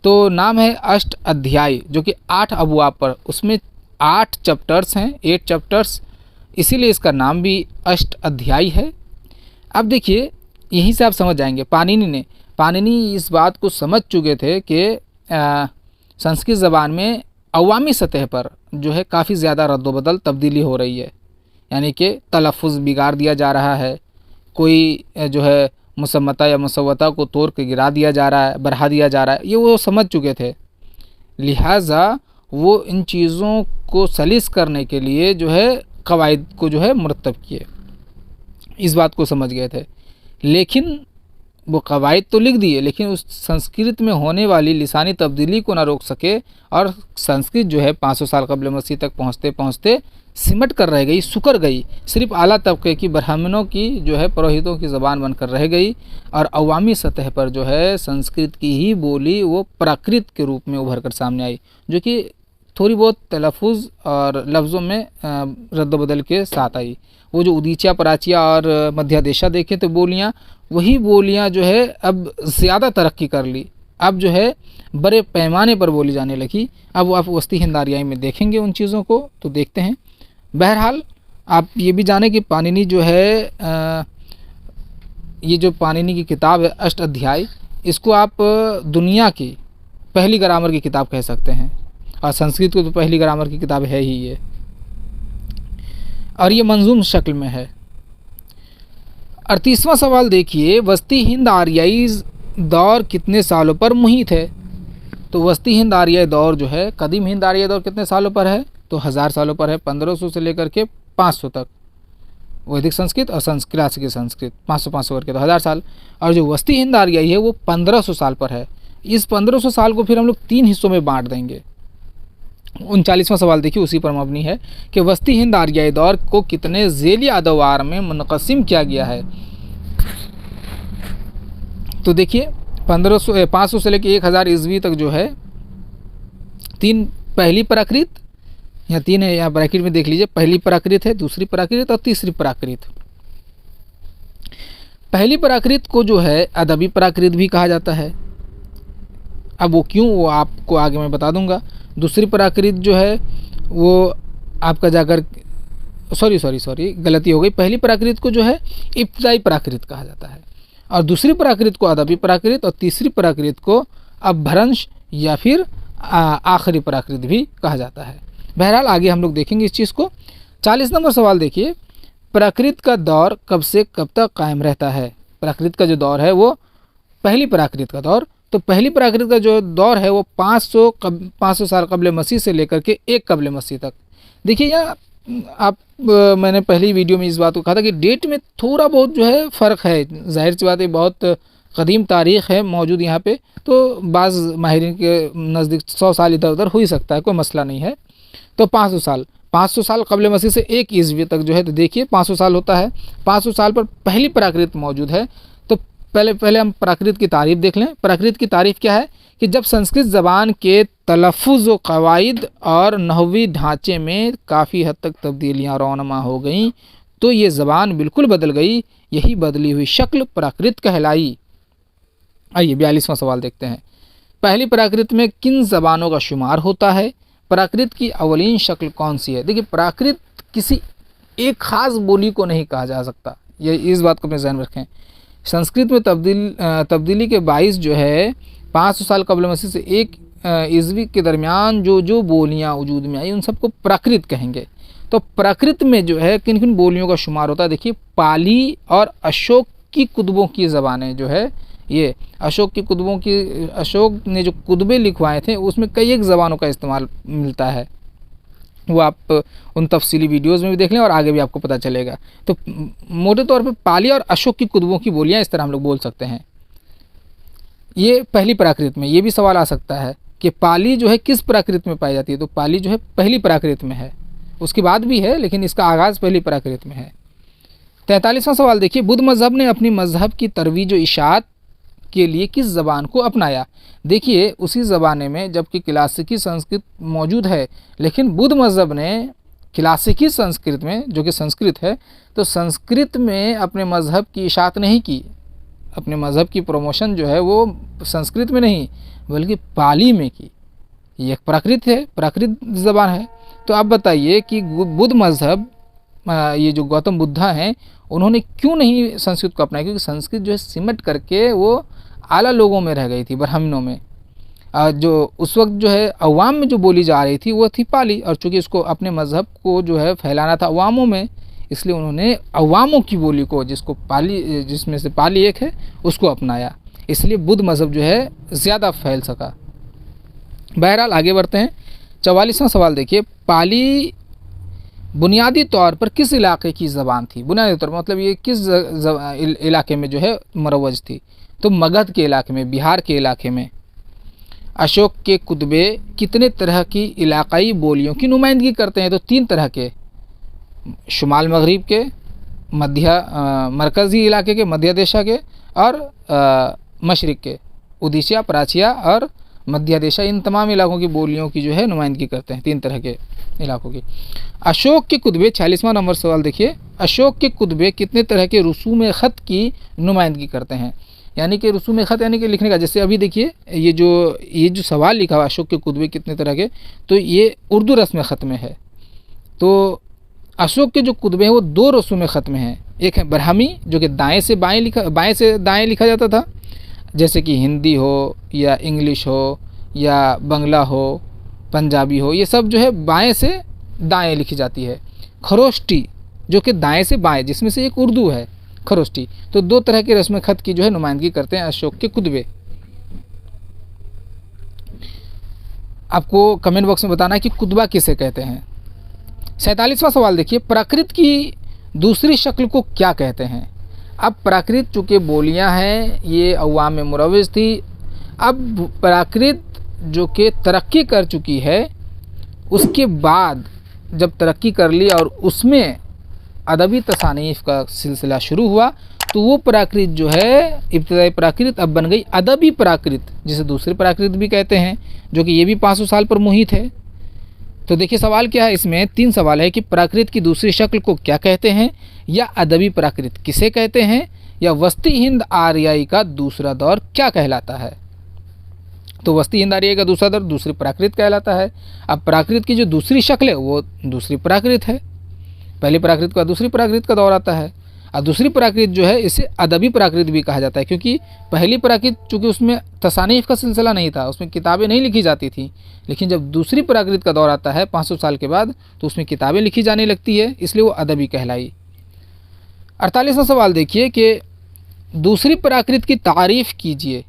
तो नाम है अष्ट अध्याय, जो कि 8 अबवाब पर, उसमें 8 चैप्टर्स हैं, 8 चैप्टर्स, इसीलिए इसका नाम भी अष्ट अध्याय है। अब देखिए यहीं से आप समझ जाएंगे पाणिनि इस बात को समझ चुके थे कि संस्कृत ज़बान में अवामी सतह पर जो है काफ़ी ज़्यादा रद्दोबदल तब्दीली हो रही है, यानी कि तलफ़ुज़ बिगाड़ दिया जा रहा है, कोई जो है मुसम्मता या मुसव्वता को तोड़ के गिरा दिया जा रहा है, बढ़ा दिया जा रहा है, ये वो समझ चुके थे। लिहाजा वो इन चीज़ों को सलीस करने के लिए जो है कवायद को जो है मुरतब किए, इस बात को समझ गए थे। लेकिन वो कवायद तो लिख दिए, लेकिन उस संस्कृत में होने वाली लिसानी तब्दीली को ना रोक सके, और संस्कृत जो है 500 साल कबल मसीह तक पहुँचते पहुँचते सिमट कर रह गई, सुकर गई, सिर्फ आला तबके की ब्राह्मणों की जो है पुरोहितों की ज़बान बनकर रह गई, और अवामी सतह पर जो है संस्कृत की ही बोली वो प्राकृत के रूप में उभर कर सामने आई, जो कि थोड़ी बहुत तलफ़ुज़ और लफ्ज़ों में रद्दबदल के साथ आई। वो जो उदीचिया प्राचिया और मध्यदेशा देखे तो बोलियाँ, वही बोलियाँ जो है अब ज़्यादा तरक्की कर ली, अब जो है बड़े पैमाने पर बोली जाने लगी। अब आप वस्ती हिंद आर्याई में देखेंगे उन चीज़ों को, तो देखते हैं। बहरहाल आप ये भी जाने कि पाणिनि जो है ये जो पाणिनि की किताब है अष्ट अध्याय, इसको आप दुनिया की पहली ग्रामर की किताब कह सकते हैं, और संस्कृत को तो पहली ग्रामर की किताब है ही ये, और ये मंजूम शक्ल में है। 38वां सवाल देखिए, वस्ती हिंद आर्याई दौर कितने सालों पर मुहित है? तो वस्ती हिंद आर्याई दौर जो है, कदीम हिंद आर्याई दौर कितने सालों पर है? तो 1000 सालों पर है, 1500 से लेकर के 500 तक वैदिक संस्कृत और क्लासिकल संस्कृत 500 करके तो 1000 साल। और जो वस्ती हिंद आर्याई है वो 1500 साल पर है। इस 1500 साल को फिर हम लोग 3 हिस्सों में बांट देंगे। 39वां सवाल देखिए, उसी पर मबनी है कि वस्ती हिंद आर्याई दौर को कितने ज़ेली अदवार में मुनक़सिम किया गया है? तो देखिए 500 से लेकर 1000 ईस्वी तक जो है 3 पहली प्राकृत, यहाँ 3 है, यहाँ ब्रैकेट में देख लीजिए, पहली प्राकृत है, दूसरी प्राकृत और तीसरी प्राकृत। पहली प्राकृत को जो है अदबी प्राकृत भी कहा जाता है। अब वो क्यों, वो आपको आगे मैं बता दूंगा। दूसरी प्राकृत जो है वो आपका जाकर सॉरी गलती हो गई। पहली प्राकृत को जो है इब्तदाई प्राकृत कहा जाता है, और दूसरी प्राकृत को अदबी प्राकृत, और तीसरी प्राकृत को अपभ्रंश या फिर आखिरी प्राकृत भी कहा जाता है। बहरहाल आगे हम लोग देखेंगे इस चीज़ को। 40 नंबर सवाल देखिए, प्राकृत का दौर कब से कब तक कायम रहता है? प्राकृत का जो दौर है वो पहली प्राकृत का दौर, तो पहली प्राकृत का जो दौर है वो 500 साल कबल मसीह से लेकर के 1 कबल मसीह तक। देखिए यहाँ मैंने पहली वीडियो में इस बात को कहा था कि डेट में थोड़ा बहुत जो है फ़र्क है। जाहिर सी बात है, बहुत कदीम तारीख़ है मौजूद यहाँ पे, तो बाज़ माहिरीन के नज़दीक 100 साल इधर उधर हो ही सकता है, कोई मसला नहीं है। तो 500 साल कबल मसीह से 1 ईस्वी तक जो है, तो देखिए 500 साल होता है। 500 साल पर पहली प्राकृत मौजूद है। तो पहले हम प्राकृत की तारीफ़ देख लें। प्राकृत की तारीफ़ क्या है कि जब संस्कृत ज़बान के तलफ़ुज़ व क़वाइद और नहवी ढांचे में काफ़ी हद तक तब्दीलियाँ रौनमा हो गईं, तो ये ज़बान बिल्कुल बदल गई। यही बदली हुई शक्ल प्राकृत कहलाई। आइए 42वां सवाल देखते हैं। पहली प्राकृत में किन ज़बानों का शुमार होता है? प्राकृत की अवलीन शक्ल कौन सी है? देखिए प्राकृत किसी एक ख़ास बोली को नहीं कहा जा सकता, ये इस बात को अपने ज़हन में रखें। संस्कृत में तब्दीली के बाइस जो है 500 साल कबल मसीह से 1 ईस्वी के दरमियान जो बोलियां वजूद में आई उन सबको प्राकृत कहेंगे। तो प्राकृत में जो है किन किन बोलियों का शुमार होता है? देखिए पाली और अशोक की कुतुबों की ज़बानें जो है, ये अशोक ने जो कुतुबे लिखवाए थे उसमें कई एक ज़बानों का इस्तेमाल मिलता है। वो आप उन तफसीली वीडियोज़ में भी देख लें और आगे भी आपको पता चलेगा। तो मोटे तौर पे पाली और अशोक की कुतुबों की बोलियां इस तरह हम लोग बोल सकते हैं। ये पहली प्राकृत में, ये भी सवाल आ सकता है कि पाली जो है किस प्राकृत में पाई जाती है? तो पाली जो है पहली प्राकृत में है, उसके बाद भी है लेकिन इसका आगाज़ पहली प्राकृत में है। 43वां सवाल देखिए, बुद्ध मज़हब ने अपनी मज़हब की तरवीज व इशाअत के लिए किस ज़बान को अपनाया? देखिए उसी ज़माने में जबकि क्लासिकी संस्कृत मौजूद है, लेकिन बुद्ध मज़हब ने क्लासिकी संस्कृत में, जो कि संस्कृत है, तो संस्कृत में अपने मज़हब की इशाअत नहीं की। अपने मज़हब की प्रमोशन जो है वो संस्कृत में नहीं बल्कि पाली में की। ये एक प्राकृत है, प्राकृत ज़बान है। तो आप बताइए कि बुद्ध मज़हब, ये जो गौतम बुद्धा हैं, उन्होंने क्यों नहीं संस्कृत को अपनाया? क्योंकि संस्कृत जो है सिमट करके वो आला लोगों में रह गई थी, ब्राह्मणों में। जो उस वक्त जो है अवाम में जो बोली जा रही थी वो थी पाली, और चूँकि इसको अपने मज़हब को जो है फैलाना था अवामों में, इसलिए उन्होंने अवामों की बोली को, जिसमें से पाली एक है, उसको अपनाया। इसलिए बुद्ध मज़हब जो है ज़्यादा फैल सका। बहरहाल आगे बढ़ते हैं। 44वां सवाल देखिए, पाली बुनियादी तौर पर किस इलाके की ज़बान थी? बुनियादी तौर पर मतलब ये किस इलाके में जो है मरवज थी? तो मगध के इलाके में, बिहार के इलाके में। अशोक के कुतबे कितने तरह की इलाकाई बोलियों की नुमाइंदगी करते हैं? तो 3 तरह के, शुमाल मगरिब के, मरकज़ी इलाके के, मध्य देशा के, और मशरिक़ के, उड़ीसा, प्राचिया और मध्य देशा। इन तमाम इलाकों की बोलियों की जो है नुमाइंदगी करते हैं, 3 तरह के इलाकों की। अशोक के कुतबे, 46वां नंबर सवाल देखिए, अशोक के कुतबे कितने तरह के रसूम ख़त की नुमाइंदगी करते हैं? यानी कि रसूम ख़त यानी कि लिखने का, जैसे अभी देखिए ये जो सवाल लिखा हुआ अशोक के कुतबे कितने तरह के, तो ये उर्दू रस्म ख़त में है। तो अशोक के जो कुतबे हैं वो 2 रसूम ख़त में हैं। एक है ब्राह्मी, जो कि बाएँ से दाएँ लिखा जाता था, जैसे कि हिंदी हो या इंग्लिश हो या बंगला हो, पंजाबी हो, ये सब जो है बाएं से दाएं लिखी जाती है। खरोष्टी जो कि दाएं से बाएं, जिसमें से एक उर्दू है खरोष्टी। तो दो तरह के रस्म खत की जो है नुमाइंदगी करते हैं अशोक के कुतबे। आपको कमेंट बॉक्स में बताना है कि कुतबा किसे कहते हैं। 47वां सवाल देखिए, प्राकृत की दूसरी शक्ल को क्या कहते हैं। अब प्राकृत चूँकि बोलियां हैं, ये अवाम में मुरव्वज थी। अब प्राकृत जो कि तरक्की कर चुकी है, उसके बाद जब तरक्की कर ली और उसमें अदबी तसानीफ़ का सिलसिला शुरू हुआ, तो वो प्राकृत जो है इब्तदाई प्राकृत अब बन गई अदबी प्राकृत, जिसे दूसरी प्राकृत भी कहते हैं, जो कि ये भी 500 साल पर मुहित है। तो देखिए सवाल क्या है, इसमें 3 सवाल है कि प्राकृत की दूसरी शक्ल को क्या कहते हैं, या अदबी प्राकृत किसे कहते हैं, या वस्ती हिंद आर्याई का दूसरा दौर क्या कहलाता है। तो वस्ती हिंद आर्याई का दूसरा दौर दूसरी प्राकृत कहलाता है। अब प्राकृत की जो दूसरी शक्ल है वो दूसरी प्राकृत है। पहली प्राकृत का दूसरी प्राकृत का दौर आता है। और दूसरी प्राकृत जो है इसे अदबी प्राकृत भी कहा जाता है, क्योंकि पहली प्राकृत चूँकि उसमें तसानीफ़ का सिलसिला नहीं था, उसमें किताबें नहीं लिखी जाती थी। लेकिन जब दूसरी प्राकृत का दौर आता है 500 साल के बाद, तो उसमें किताबें लिखी जाने लगती है, इसलिए वो अदबी कहलाई। 48वां सवाल देखिए कि दूसरी प्राकृत की तारीफ़ कीजिए।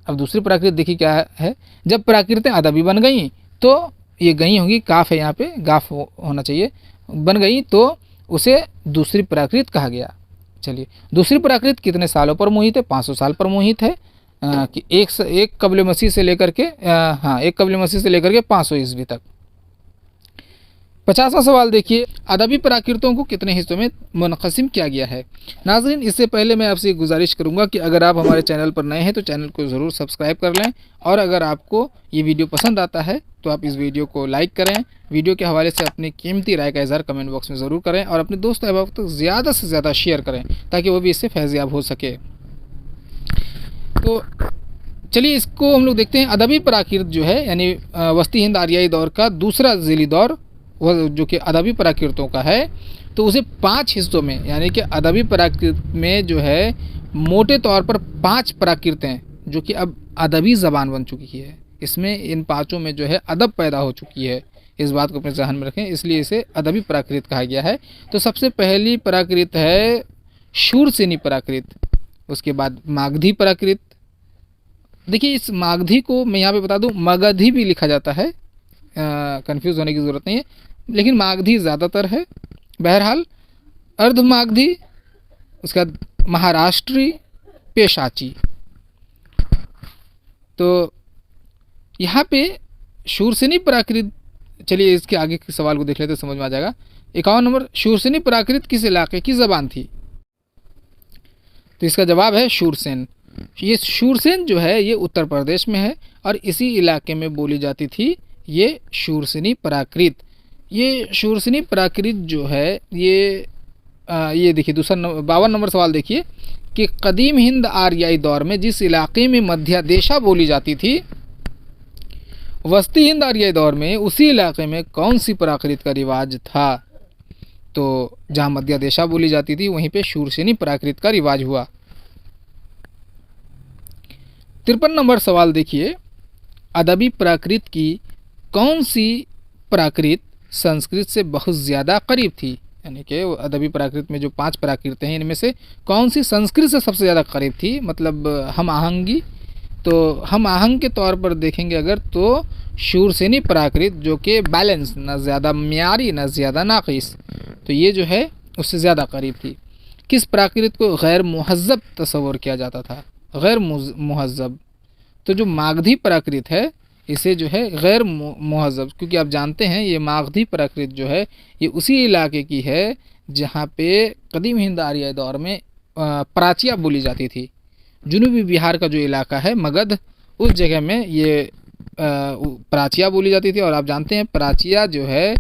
अब दूसरी प्राकृत देखिए क्या है, जब प्राकृतें अदबी बन गई तो ये गई होंगी, काफ है यहाँ पे, गाफ होना चाहिए, बन गई तो उसे दूसरी प्राकृत कहा गया। चलिए, दूसरी प्राकृत कितने सालों पर मुहित है? 500 साल पर मुहित है, कि एक कब्ल मसीह से लेकर के एक कब्ल मसीह से लेकर के 500 ईस्वी तक। 50वां सवाल देखिए, अदबी प्राकृतों को कितने हिस्सों में मुनक़सिम किया गया है। नाज़रीन, इससे पहले मैं आपसे गुजारिश करूंगा कि अगर आप हमारे चैनल पर नए हैं तो चैनल को ज़रूर सब्सक्राइब कर लें, और अगर आपको ये वीडियो पसंद आता है तो आप इस वीडियो को लाइक करें। वीडियो के हवाले से अपनी कीमती राय का इज़हार कमेंट बॉक्स में ज़रूर करें, और अपने दोस्त अहबाब तक ज़्यादा से ज़्यादा शेयर करें ताकि वो भी इससे फैज़याब हो सके। तो चलिए इसको हम लोग देखते हैं। अदबी प्राकृत जो है यानी वस्ती हिंद आर्याई दौर का दूसरा ज़ीली दौर, वह जो कि अदबी प्राकृतों का है, तो उसे 5 हिस्सों में, यानी कि अदबी प्राकृत में जो है मोटे तौर पर 5 प्राकृतें जो कि अब अदबी ज़बान बन चुकी है, इसमें इन 5 में जो है अदब पैदा हो चुकी है। इस बात को अपने ज़हन में रखें, इसलिए इसे अदबी प्राकृत कहा गया है। तो सबसे पहली प्राकृत है शूरसेनी प्राकृत, उसके बाद मागधी प्राकृत। देखिए इस मागधी को मैं यहाँ पे बता दूँ, मगधी भी लिखा जाता है, कंफ्यूज होने की ज़रूरत नहीं है, लेकिन मागधी ज़्यादातर है। बहरहाल अर्ध मागधी, उसके बाद महाराष्ट्री, पेशाची। तो यहाँ पे शूरसेनी प्राकृत, चलिए इसके आगे के सवाल को देख लेते समझ में आ जाएगा। 51 नंबर, शूरसेनी प्राकृत किस इलाके की ज़बान थी? तो इसका जवाब है शूरसेन। ये शूरसेन जो है ये उत्तर प्रदेश में है और इसी इलाके में बोली जाती थी ये शूरसेनी प्राकृत। ये शूरसेनी प्राकृत जो है ये देखिए दूसरा 52 नंबर सवाल देखिए कि कदीम हिंद आर्याई दौर में जिस इलाके में मध्यादेशा बोली जाती थी, वस्ती हिंद आर्याई दौर में उसी इलाके में कौन सी प्राकृत का रिवाज था? तो जहाँ मध्यादेशा बोली जाती थी वहीं पे शूरसेनी प्राकृत का रिवाज हुआ। 53 नंबर सवाल देखिए, अदबी प्राकृत की कौन सी प्राकृत संस्कृत से बहुत ज़्यादा करीब थी? यानी कि अदबी प्राकृत में जो 5 प्राकृत हैं इनमें से कौन सी संस्कृत से सबसे ज़्यादा करीब थी, मतलब हम आहंगी। तो हम आहंग के तौर पर देखेंगे अगर, तो शूरसेनी प्राकृत जो कि बैलेंस, ना ज़्यादा म्यारी ना ज़्यादा नाक़िस, तो ये जो है उससे ज़्यादा करीब थी। किस प्राकृत को गैर मुहज़्ज़ब तस्वर किया जाता था? गैर मुहज़्ज़ब। तो जो मागधी प्राकृत है इसे जो है गैर मुहज़्ज़ब, क्योंकि आप जानते हैं ये मागधी प्राकृत जो है ये उसी इलाके की है जहाँ पे कदीम हिंद आर्याई दौर में प्राचिया बोली जाती थी। जुनूबी बिहार का जो इलाका है मगध, उस जगह में ये प्राचिया बोली जाती थी। और आप जानते हैं प्राचिया जो है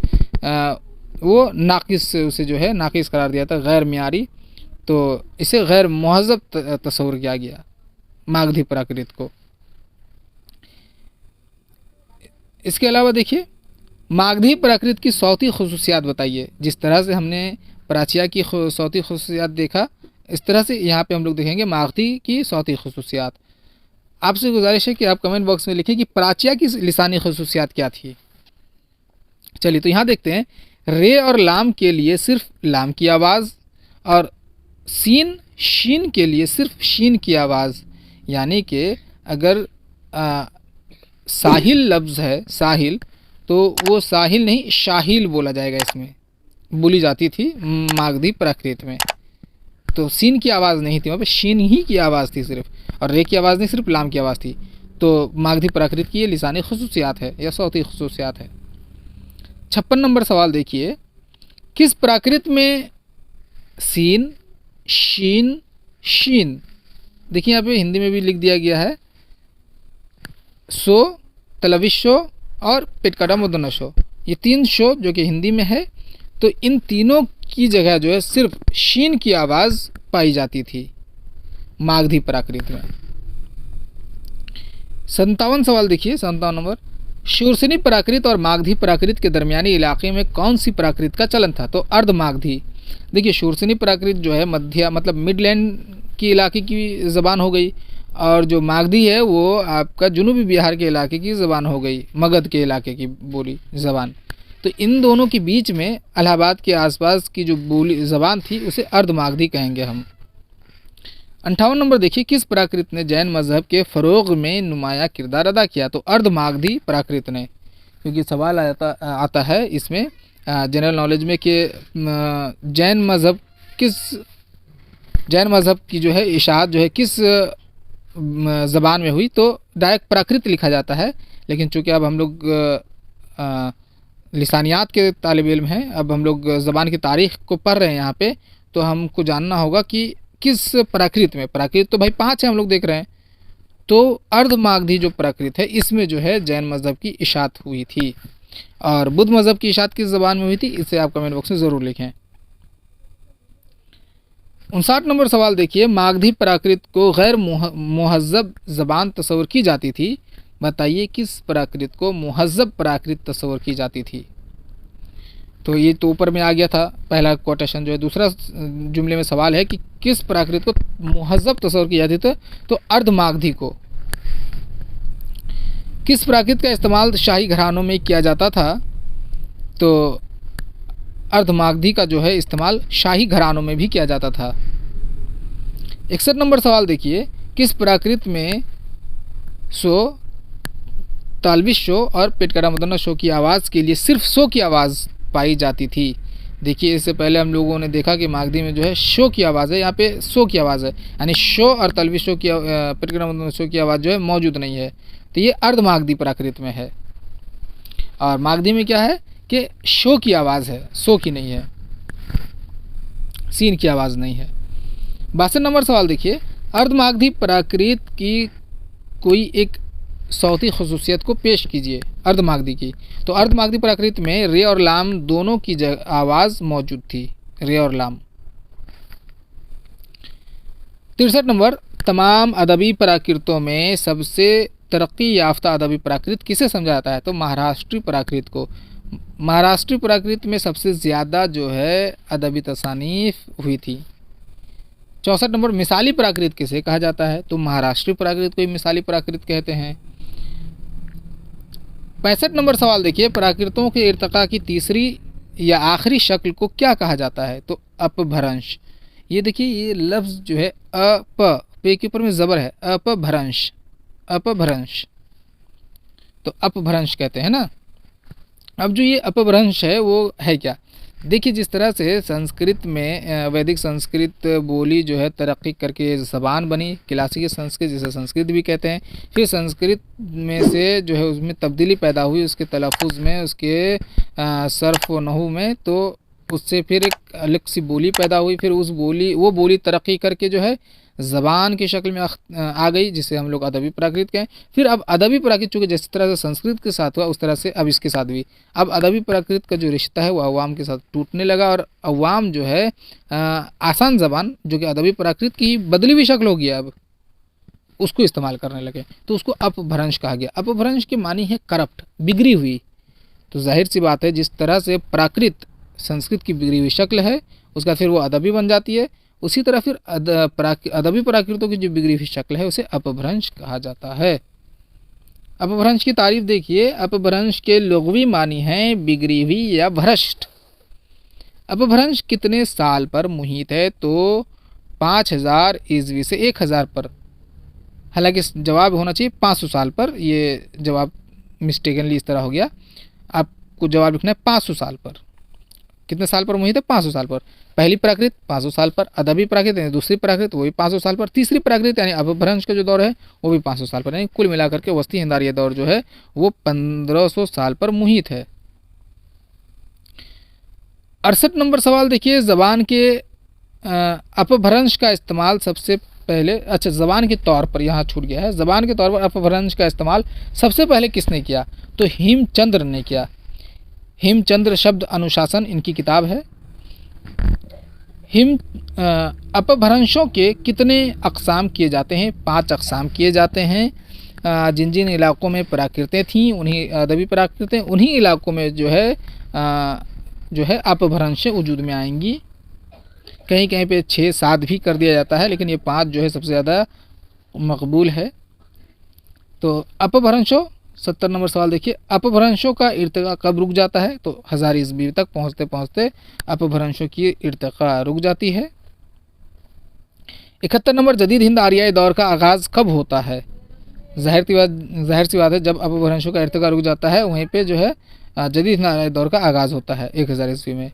वो नाक़िस से उसे जो है नाक़िस करार दिया था, गैर म्यारी, तो इसे गैर मुहज़्ज़ब तस्वर किया गया मागधी प्राकृत को। इसके अलावा देखिए मागधी प्राकृत की सौती खुसूसियात बताइए। जिस तरह से हमने प्राचिया की सौती खुसूसियात देखा, इस तरह से यहाँ पे हम लोग देखेंगे मागधी की सौती खुसूसियात। आपसे गुजारिश है कि आप कमेंट बॉक्स में लिखें कि प्राच्या की लिसानी खसूसियात क्या थी। चलिए तो यहाँ देखते हैं, रे और लाम के लिए सिर्फ लाम की आवाज़ और सीन शीन के लिए सिर्फ शीन की आवाज़। यानी कि अगर साहिल लफ्ज़ है साहिल, तो वो साहिल नहीं शाहिल बोला जाएगा, इसमें बोली जाती थी मागधी प्राकृत में। तो सीन की आवाज़ नहीं थी, वहाँ पे शीन ही की आवाज़ थी सिर्फ, और रे की आवाज़ नहीं, सिर्फ लाम की आवाज़ थी। तो मागधी प्राकृत की ये लिसानी खसूसियात है या सौती खसूसियात है। 56 नंबर सवाल देखिए, किस प्राकृत में सीन शीन शीन, देखिए यहाँ पे हिंदी में भी लिख दिया गया है, सो तलविशो और पेटकाटा मुदनशो, ये 3 शो जो कि हिंदी में है। तो इन तीनों की जगह जो है सिर्फ शीन की आवाज़ पाई जाती थी मागधी प्राकृत में। 57 सवाल देखिए, 57 नंबर, शूरसेनी प्राकृत और मागधी प्राकृत के दरमियानी इलाके में कौन सी प्राकृत का चलन था? तो अर्ध मागधी। देखिए शूरसेनी प्राकृत जो है मध्य मतलब मिडलैंड की इलाके की ज़बान हो गई, और जो मागधी है वो आपका जनूबी बिहार के इलाके की ज़बान हो गई, मगध के इलाके की बोली ज़बान। तो इन दोनों के बीच में इलाहाबाद के आसपास की जो बोली ज़बान थी उसे अर्ध मागधी कहेंगे हम। 58 नंबर देखिए, किस प्राकृत ने जैन मज़हब के फ़रोग़ में नुमाया किरदार अदा किया? तो अर्ध मागधी प्राकृत ने, क्योंकि सवाल आता है इसमें जनरल नॉलेज में कि जैन मज़हब की जो है इशाअत जो है किस ज़बान में हुई? तो डायरेक्ट प्राकृत लिखा जाता है, लेकिन चूँकि अब हम लोग लिसानियात के तालिब इल्म हैं, अब हम लोग ज़बान की तारीख़ को पढ़ रहे हैं यहाँ पे, तो हमको जानना होगा कि किस प्राकृत में। प्राकृत तो भाई 5 है हम लोग देख रहे हैं, तो अर्ध मागधी जो प्राकृत है इसमें जो है जैन मज़हब की इशाअत हुई थी। और बुद्ध मज़हब की इशाअत किस ज़बान में हुई थी, इसे आप कमेंट बॉक्स में ज़रूर लिखें। 59 नंबर सवाल देखिए, मागधी प्राकृत को गैर मुहज़्ज़ब ज़बान तस्वर की जाती थी, बताइए किस प्राकृत को मुहज़्ज़ब प्राकृत तस्वर की जाती थी? तो ये तो ऊपर में आ गया था पहला कोटेशन जो है। दूसरा जुमले में सवाल है कि किस प्राकृत को मुहज़्ज़ब तस्वर की जाती थी? तो अर्ध मागधी को। किस प्राकृत का इस्तेमाल शाही घरानों में किया जाता था? तो अर्ध मागधी का जो है इस्तेमाल शाही घरानों में भी किया जाता था। 61 नंबर सवाल देखिए, किस प्राकृत में सो तालविश शो और पेटकाटा मुदन्ना शो की आवाज़ के लिए सिर्फ शो की आवाज़ पाई जाती थी? देखिए इससे पहले हम लोगों ने देखा कि मागधी में जो है शो की आवाज़ है, यहाँ पे शो की आवाज़ है, यानी शो और तालविश शो की पेटकाटा मुदन्ना शो की आवाज़ जो है मौजूद नहीं है। तो ये अर्ध मागधी प्राकृत में है, और मागधी में क्या है कि शो की आवाज़ है, शो की नहीं है, सीन की आवाज़ नहीं है। 62 नंबर सवाल देखिए, अर्ध मागधी प्राकृत की कोई एक सौती खसूसियत को पेश कीजिए अर्ध मागधी की। तो अर्ध मागधी प्राकृत में रे और लाम दोनों की आवाज़ मौजूद थी, रे और लाम। 63 नंबर, तमाम अदबी प्राकृतों में सबसे तरक्की याफ्ता अदबी प्राकृत किसे समझा जाता है? तो महाराष्ट्री प्राकृत को। महाराष्ट्री प्राकृत में सबसे ज़्यादा जो है अदबी तसानीफ हुई थी। 64 नंबर, मिसाली प्राकृत किसे कहा जाता है? तो महाराष्ट्री प्राकृत को ही मिसाली प्राकृत कहते हैं। 65 नंबर सवाल देखिए, प्राकृतों के इर्तका की तीसरी या आखिरी शक्ल को क्या कहा जाता है? तो अपभ्रंश। ये देखिए ये लफ्ज़ जो है पे के ऊपर में ज़बर है, अपभ्रंश, अपभ्रंश, तो अपभ्रंश कहते हैं ना। अब जो ये अपभ्रंश है वो है क्या? देखिए जिस तरह से संस्कृत में वैदिक संस्कृत बोली जो है तरक्की करके ज़बान बनी, क्लासिकल संस्कृत जिसे संस्कृत भी कहते हैं, फिर संस्कृत में से जो है उसमें तब्दीली पैदा हुई उसके तलफ़ुज़ में, उसके सर्फ़ व नहू में, तो उससे फिर एक अलग सी बोली पैदा हुई, फिर वो बोली तरक्की करके जो है ज़बान की शक्ल में आ गई, जिसे हम लोग अदबी प्राकृत कहें। फिर अब अदबी प्राकृत चूँकि जिस तरह से संस्कृत के साथ हुआ उस तरह से अब इसके साथ भी अब अदबी प्राकृत का जो रिश्ता है वो अवाम के साथ टूटने लगा, और अवाम जो है आसान ज़बान जो कि अदबी प्राकृत की बदली हुई शक्ल हो गया, अब उसको इस्तेमाल करने लगे, तो उसको अपभ्रंश कहा गया। अपभ्रंश के मानी है करप्ट, बिगड़ी हुई। तो जाहिर सी बात है जिस तरह से प्राकृत संस्कृत की बिगड़ी हुई शक्ल है उसका फिर वो अदबी बन जाती है, उसी तरह फिर अदबी प्राकृतों की जो बिगड़ी हुई शक्ल है उसे अपभ्रंश कहा जाता है। अपभ्रंश की तारीफ देखिए, अपभ्रंश के लुग़वी मानी हैं बिगड़ी हुई या भ्रष्ट। अपभ्रंश कितने साल पर मुहित है? तो 5000 ईस्वी से 1000 पर। हालांकि जवाब होना चाहिए 500 साल पर, ये जवाब मिस्टेकनली इस तरह हो गया। आपको जवाब लिखना है 500 साल पर। कितने साल पर मुहित है? 500 साल पर। पहली प्राकृत 500 साल पर, अदबी प्राकृत यानी दूसरी प्राकृत वो भी 500 साल पर, तीसरी प्राकृत यानी अपभ्रंश का जो दौर है वो भी 500 साल पर, यानी कुल मिलाकर के वस्ती हिंद आर्य दौर जो है वो 1500 साल पर मुहित है। 68 नंबर सवाल देखिए, जबान के अपभ्रंश का इस्तेमाल सबसे पहले, अच्छा जबान के तौर पर यहाँ छूट गया है, जबान के तौर पर अपभ्रंश का इस्तेमाल सबसे पहले किसने किया? तो हेमचंद्र ने किया। हेमचंद्र शब्द अनुशासन इनकी किताब है। अपभ्रंशों के कितने अक़साम किए जाते हैं? 5 अक़साम किए जाते हैं। जिन जिन इलाकों में प्राकृतें थीं, उन्हीं अदबी प्राकृतें, उन्हीं इलाकों में जो है अपभ्रंशें वजूद में आएंगी। कहीं कहीं पे 6-7 भी कर दिया जाता है, लेकिन ये 5 जो है सबसे ज़्यादा मकबूल है। तो अपभ्रंशों, 70 नंबर सवाल देखिए, अपभ्रंशों का इर्तिका कब रुक जाता है? तो 1000 ईस्वी तक पहुँचते पहुँचते अपभ्रंशों की इर्तिका रुक जाती है। 71 नंबर, जदीद हिंद आर्याई दौर का आगाज़ कब होता है? ज़ाहिर सी बात है, जब अपभ्रंशों का इर्तिका रुक जाता है वहीं पे जो है जदीद हिंद आर्याई दौर का आगाज़ होता है 1000 ईस्वी में।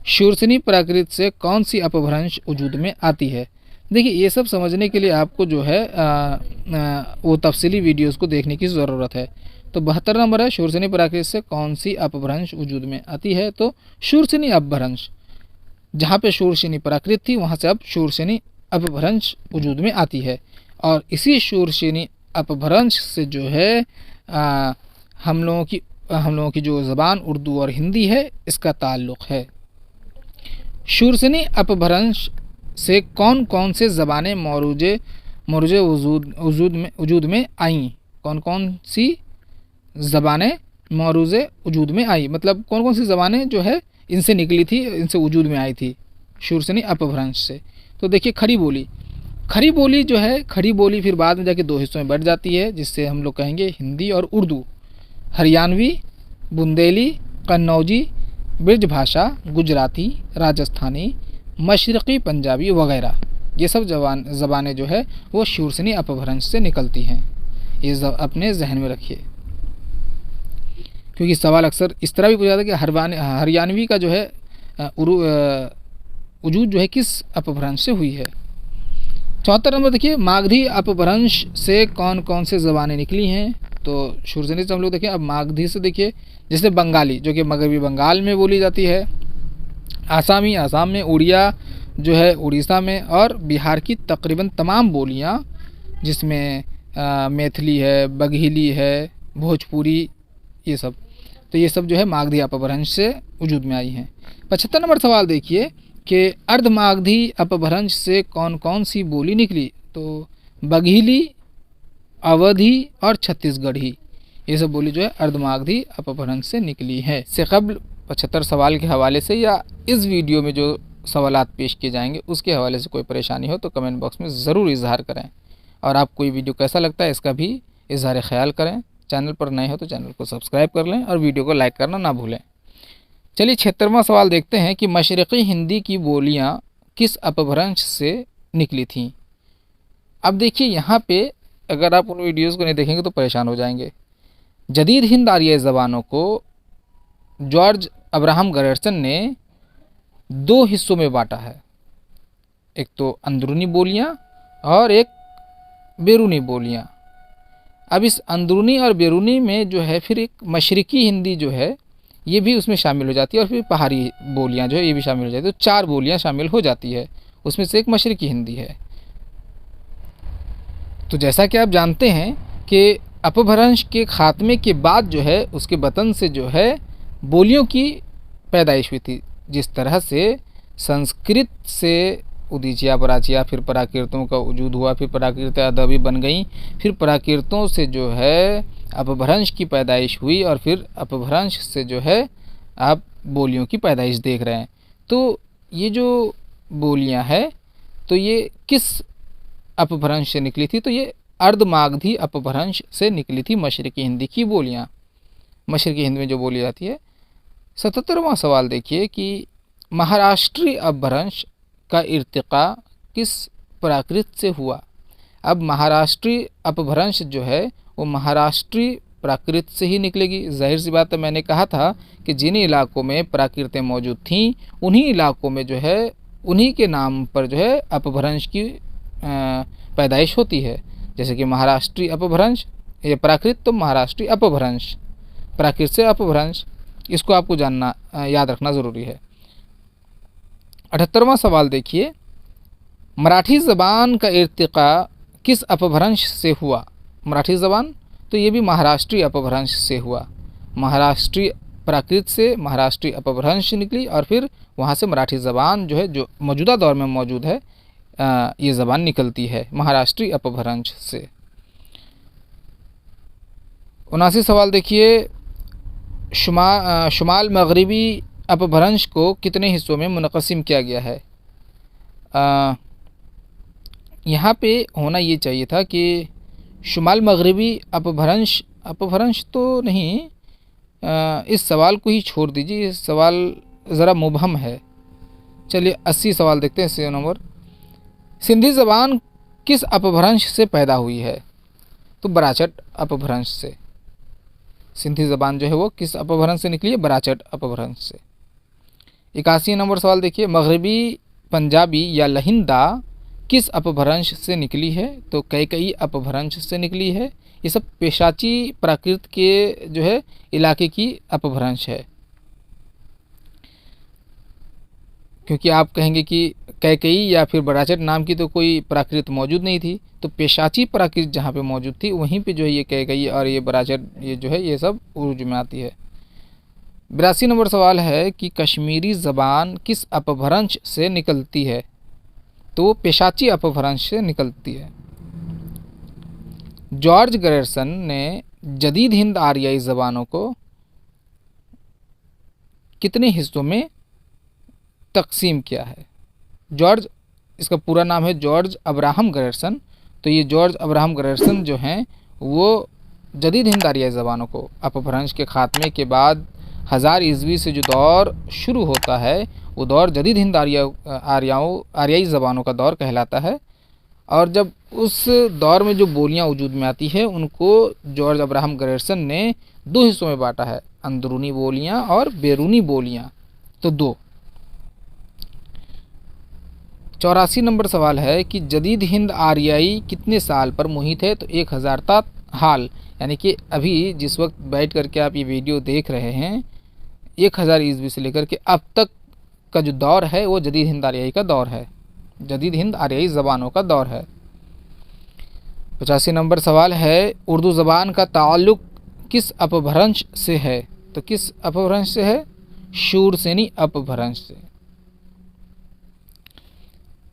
शूरसेनी प्राकृत से कौन सी अपभ्रंश वजूद में आती है? देखिए ये सब समझने के लिए आपको जो है वो तफसीली वीडियोस को देखने की ज़रूरत है। तो 72 नंबर है, शूरसेनी प्राकृत से कौन सी अपभ्रंश वजूद में आती है? तो शूरसेनी अपभ्रंश। जहाँ पे शूरसेनी प्राकृत थी वहाँ से अब शूरसेनी अपभ्रंश वजूद में आती है, और इसी शूरसेनी अपभ्रंश से जो है हम लोगों की जो ज़बान उर्दू और हिंदी है इसका ताल्लुक़ है। शूरसेनी अपभ्रंश से कौन कौन से ज़बानें मौरूजे वजूद में आईं? कौन कौन सी ज़बानें मौरूज़े वजूद में आई, मतलब कौन कौन सी ज़बानें जो है इनसे निकली थी, इनसे वजूद में आई थी शूरसेनी अपभ्रंश से? तो देखिए खड़ी बोली जो है, खड़ी बोली फिर बाद में जाके 2 हिस्सों में बढ़ जाती है, जिससे हम लोग कहेंगे हिंदी और उर्दू। हरियाणवी, बुंदेली, कन्नौजी, ब्रज भाषा, गुजराती, राजस्थानी, मशरक़ी पंजाबी वगैरह, ये सब ज़बानें जो है वो शूरसेनी अपभ्रंश से निकलती हैं। ये अपने जहन में रखिए, क्योंकि सवाल अक्सर इस तरह भी पूछा जाता है कि हरियाणवी का जो है वजूद जो है किस अपभ्रंश से हुई है। 74 नंबर देखिए, मागधी अपभ्रंश से कौन कौन से ज़बानें निकली हैं? तो शूरसेनी से हम लोग देखें, अब मागधी से देखिए, जैसे बंगाली जो कि मगरबी बंगाल में बोली जाती है, आसामी आसाम में, उड़िया जो है उड़ीसा में, और बिहार की तकरीबन तमाम बोलियाँ जिसमें मैथिली है, बघेली है, भोजपुरी, ये सब, तो ये सब जो है मागधी अपभ्रंश से वजूद में आई हैं। 75 नंबर सवाल देखिए कि अर्धमागधी अपभ्रंश से कौन कौन सी बोली निकली? तो बघेली, अवधी और छत्तीसगढ़ी, ये सब बोली जो है अर्धमागधी अपभ्रंश से निकली है। से कबल 75 सवाल के हवाले से या इस वीडियो में जो सवालात पेश किए जाएंगे उसके हवाले से कोई परेशानी हो तो कमेंट बॉक्स में ज़रूर इजहार करें, और आपको ये वीडियो कैसा लगता है इसका भी इजहार ख्याल करें। चैनल पर नए हो तो चैनल को सब्सक्राइब कर लें और वीडियो को लाइक करना ना भूलें। चलिए 76वां सवाल देखते हैं कि मशरक़ी हिंदी की बोलियाँ किस अपभ्रंश से निकली थीं? अब देखिए यहाँ पे अगर आप उन वीडियोज़ को नहीं देखेंगे तो परेशान हो जाएंगे। जदीद हिंद आर्याई ज़बानों को जॉर्ज अब्राहम गरर्सन ने 2 हिस्सों में बांटा है, एक तो अंदरूनी बोलियां और एक बैरूनी बोलियां। अब इस अंदरूनी और बैरूनी में जो है फिर एक मशरक़ी हिंदी जो है ये भी उसमें शामिल हो जाती है, और फिर पहाड़ी बोलियां जो है ये भी शामिल हो जाती है, तो 4 बोलियां शामिल हो जाती है, उसमें से एक मशरक़ी हिंदी है। तो जैसा कि आप जानते हैं कि अपभ्रंश के ख़ात्मे के बाद जो है उसके वतन से जो है बोलियों की पैदाइश हुई थी। जिस तरह से संस्कृत से उदीचिया प्राचिया, फिर प्राकृतों का वजूद हुआ, फिर प्राकृत अदबी बन गई, फिर प्राकृतों से जो है अपभ्रंश की पैदाइश हुई, और फिर अपभ्रंश से जो है आप बोलियों की पैदाइश देख रहे हैं। तो ये जो बोलियां हैं तो ये किस अपभ्रंश से निकली थी? तो ये अर्धमागधी अपभ्रंश से निकली थी मशरकी हिंदी की बोलियाँ, मशरकी हिंदी में जो बोली जाती है। 77वां सवाल देखिए कि महाराष्ट्रीय अपभ्रंश का इर्तिका किस प्राकृत से हुआ? अब महाराष्ट्रीय अपभ्रंश जो है वो महाराष्ट्रीय प्राकृत से ही निकलेगी। जाहिर सी बात है, मैंने कहा था कि जिन इलाकों में प्राकृतें मौजूद थीं उन्हीं इलाकों में जो है उन्हीं के नाम पर जो है अपभ्रंश की पैदाइश होती है। जैसे कि महाराष्ट्रीय अपभ्रंश, ये प्राकृत, तो महाराष्ट्रीय अपभ्रंश, प्राकृत से अपभ्रंश, इसको आपको जानना याद रखना ज़रूरी है। 78वां सवाल देखिए, मराठी ज़बान का इर्तिका किस अपभ्रंश से हुआ? मराठी ज़बान, तो ये भी महाराष्ट्रीय अपभ्रंश से हुआ। महाराष्ट्रीय प्राकृत से महाराष्ट्रीय अपभ्रंश निकली और फिर वहाँ से मराठी ज़बान जो है, जो मौजूदा दौर में मौजूद है, ये ज़बान निकलती है महाराष्ट्रीय अपभ्रंश से। 79 सवाल देखिए, शुमाल मगरिबी अपभ्रंश को कितने हिस्सों में मुनक़सिम किया गया है? यहाँ पे होना ये चाहिए था कि शुमाल मगरिबी अपभ्रंश तो नहीं, इस सवाल को ही छोड़ दीजिए, इस सवाल ज़रा मुबहम है। चलिए 80 सवाल देखते हैं। 80 नंबर, सिंधी ज़बान किस अपभ्रंश से पैदा हुई है? तो बराचट अपभ्रंश से। सिंधी ज़बान जो है वो किस अपभ्रंश से निकली है? बराचट अपभ्रंश से। 81 नंबर सवाल देखिए, मगरिबी पंजाबी या लहिंदा किस अपभ्रंश से निकली है? तो कैकई अपभ्रंश से निकली है। ये सब पेशाची प्राकृत के जो है इलाके की अपभ्रंश है। क्योंकि आप कहेंगे कि कैकई या फिर बराचट नाम की तो कोई प्राकृत मौजूद नहीं थी, तो पेशाची प्राकृत जहाँ पे मौजूद थी वहीं पे जो है ये कैकई और ये बराचट ये जो है ये सब उर्ज में आती है। 82 नंबर सवाल है कि कश्मीरी ज़बान किस अपभ्रंश से निकलती है? तो वो पेशाची अपभ्रंश से निकलती है। जॉर्ज ग्रेयर्सन ने जदीद हिंद आर्याई ज़बानों को कितने हिस्सों में तकसीम किया है? जॉर्ज, इसका पूरा नाम है जॉर्ज अब्राहम ग्रेयर्सन। तो ये जॉर्ज अब्राहम ग्रेयर्सन जो हैं वो जदीद हिंद आर्याई ज़बानों को अपभ्रंश के खात्मे के बाद 1000 ईस्वी से जो दौर शुरू होता है वो दौर जदीद हिंद आर्याई ज़बानों का दौर कहलाता है। और जब उस दौर में जो बोलियां वजूद में आती है उनको जॉर्ज अब्राहम ग्रेयर्सन ने 2 हिस्सों में बांटा है, अंदरूनी बोलियां और बैरूनी बोलियां, तो 2। 84 नंबर सवाल है कि जदीद हिंद आर्याई कितने साल पर मुहित है? तो 1000 ता हाल, यानी कि अभी जिस वक्त बैठ करके आप ये वीडियो देख रहे हैं 1000 ईस्वी से लेकर के अब तक का जो दौर है वो जदीद हिंद आर्याई का दौर है, जदीद हिंद आर्याई ज़बानों का दौर है। 85 नंबर सवाल है, उर्दू ज़बान का ताल्लुक़ किस अपभ्रंश से है? तो किस अपभ्रंश से है? शूरसेनी अपभ्रंश से।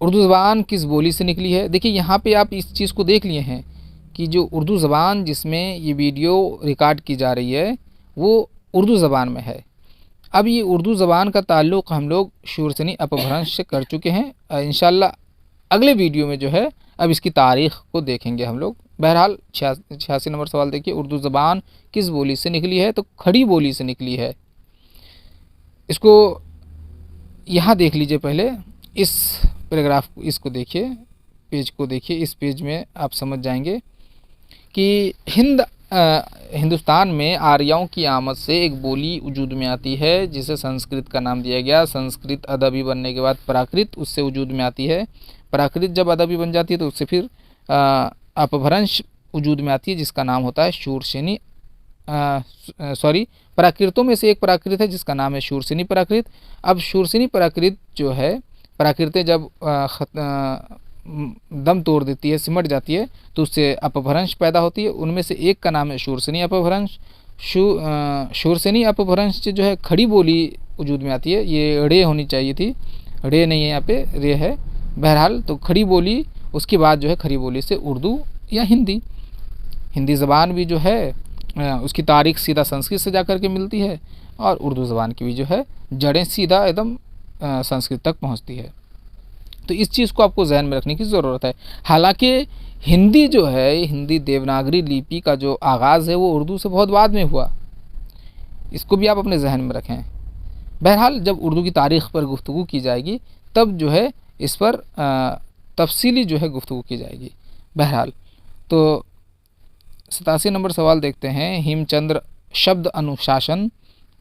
उर्दू ज़बान किस बोली से निकली है? देखिए यहाँ पे आप इस चीज़ को देख लिए हैं कि जो उर्दू ज़बान जिसमें ये वीडियो रिकॉर्ड की जा रही है वो उर्दू ज़बान में है। अब ये उर्दू ज़बान का ताल्लुक़ हम लोग शूरसेनी अपभ्रंश से कर चुके हैं। इंशाल्लाह अगले वीडियो में जो है अब इसकी तारीख़ को देखेंगे हम लोग। बहरहाल 86 नंबर सवाल देखिए, उर्दू ज़बान किस बोली से निकली है? तो खड़ी बोली से निकली है। इसको यहाँ देख लीजिए, पहले इस पैराग्राफ को, इसको देखिए, पेज को देखिए। इस पेज में आप समझ जाएंगे कि हिंदुस्तान में आर्यों की आमद से एक बोली वजूद में आती है जिसे संस्कृत का नाम दिया गया। संस्कृत अदबी बनने के बाद प्राकृत उससे वजूद में आती है। प्राकृत जब अदबी बन जाती है तो उससे फिर अपभ्रंश वजूद में आती है जिसका नाम होता है शूरसेनी। प्राकृतों में से एक प्राकृत है जिसका नाम है शूरसेनी प्राकृत। अब शूरसेनी प्राकृत जो है, प्राकृतें जब दम तोड़ देती है, सिमट जाती है, तो उससे अपभ्रंश पैदा होती है। उनमें से एक का नाम है शूरसेनी अपभ्रंश। शूरसेनी अपभ्रंश जो है खड़ी बोली वजूद में आती है। ये रे होनी चाहिए थी, रे नहीं है, यहाँ पे रे है। बहरहाल तो खड़ी बोली, उसके बाद जो है खड़ी बोली से उर्दू या हिंदी ज़बान भी जो है उसकी तारीख़ सीधा संस्कृत से जा कर के मिलती है और उर्दू ज़बान की भी जो है जड़ें सीधा एकदम संस्कृत तक पहुँचती है। तो इस चीज़ को आपको जहन में रखने की ज़रूरत है। हालांकि हिंदी जो है, हिंदी देवनागरी लिपि का जो आगाज़ है वो उर्दू से बहुत बाद में हुआ, इसको भी आप अपने जहन में रखें। बहरहाल जब उर्दू की तारीख़ पर गुफ्तगू की जाएगी तब जो है इस पर तफसीली जो है गुफ्तगू की जाएगी। बहरहाल तो 87 नंबर सवाल देखते हैं, हेमचंद्र शब्द अनुशासन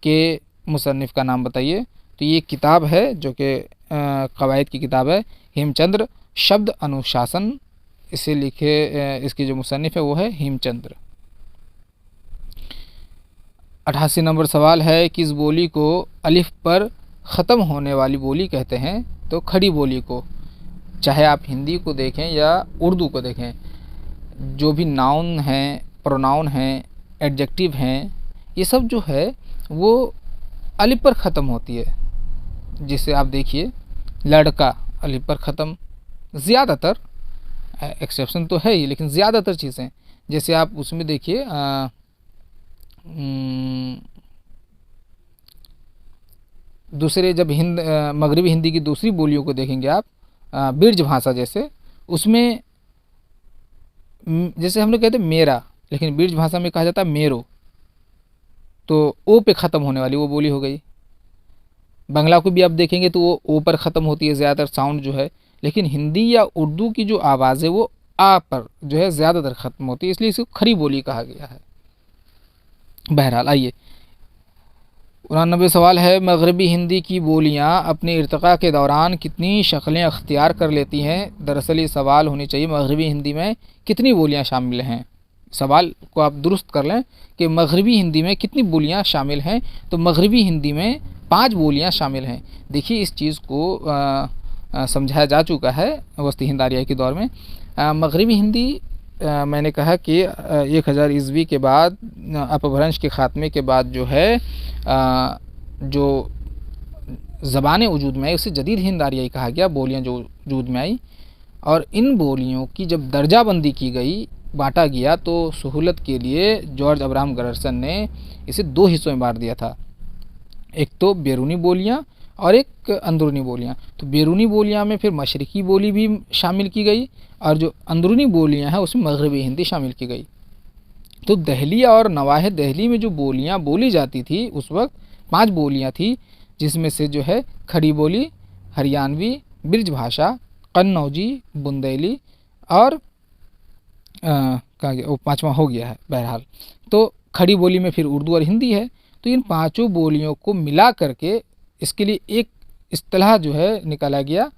के मुसन्निफ़ का नाम बताइए। तो ये किताब है जो कि कवायद की किताब है, हेमचंद्र शब्द अनुशासन, इसे लिखे इसकी जो मुसन्निफ़ है वो है हेमचंद्र। 88 नंबर सवाल है, किस बोली को अलिफ पर ख़त्म होने वाली बोली कहते हैं? तो खड़ी बोली को। चाहे आप हिंदी को देखें या उर्दू को देखें, जो भी नाउन हैं, प्रोनाउन हैं, एडजेक्टिव हैं, ये सब जो है वो अलिफ पर ख़त्म होती है। जिसे आप देखिए, लड़का अलिफ पर ख़त्म, ज़्यादातर, एक्सेप्शन तो है ही लेकिन ज़्यादातर चीज़ें, जैसे आप उसमें देखिए दूसरे जब मगरबी हिंदी की दूसरी बोलियों को देखेंगे आप, ब्रिज भाषा जैसे, उसमें जैसे हम लोग कहते हैं मेरा, लेकिन ब्रिज भाषा में कहा जाता है मेरो, तो ओ पे ख़त्म होने वाली वो बोली हो गई। बांग्ला को भी आप देखेंगे तो वो ओ पर ख़त्म होती है ज़्यादातर साउंड जो है, लेकिन हिंदी या उर्दू की जो आवाज़ है वो आ पर जो है ज़्यादातर ख़त्म होती है, इसलिए इसको खड़ी बोली कहा गया है। बहरहाल आइए, 89 सवाल है, मगरबी हिंदी की बोलियां अपने इर्तिक़ा के दौरान कितनी शक्लें अख्तियार कर लेती हैं? दरअसल ये सवाल होनी चाहिए मगरबी हिंदी में कितनी बोलियां शामिल हैं। सवाल को आप दुरुस्त कर लें कि मगरबी हिंदी में कितनी बोलियां शामिल हैं। तो मगरबी हिंदी में 5 बोलियां शामिल हैं। देखिए इस चीज़ को समझाया जा चुका है वस्ती हिंद आर्याई के दौर में। मगरबी हिंदी मैंने कहा कि 1000 ईस्वी के बाद, अपभ्रंश के ख़ात्मे के बाद जो है जो ज़बानें वजूद में आई उसे जदीद हिंद आर्याई कहा गया, बोलियां जो वजूद में आई। और इन बोलियों की जब दर्जाबंदी की गई, बांटा गया, तो सहूलत के लिए जॉर्ज अब्राहम गरर्सन ने इसे 2 हिस्सों में बांट दिया था। एक तो बैरूनी बोलियां और एक अंदरूनी बोलियां। तो बैरूनी बोलियां में फिर मशरिकी बोली भी शामिल की गई और जो अंदरूनी बोलियां हैं उसमें मगरबी हिंदी शामिल की गई। तो दहलिया और नवाहे दहली में जो बोलियां बोली जाती थी उस वक्त 5 बोलियां थी, जिसमें से जो है खड़ी बोली, हरियाणवी, ब्रिज भाषा, कन्नौजी, बुंदेली और कहा गया वो 5वां हो गया है। बहरहाल तो खड़ी बोली में फिर उर्दू और हिंदी है। तो इन 5 बोलियों को मिला करके इसके लिए एक इस्तिलाह जो है निकाला गया,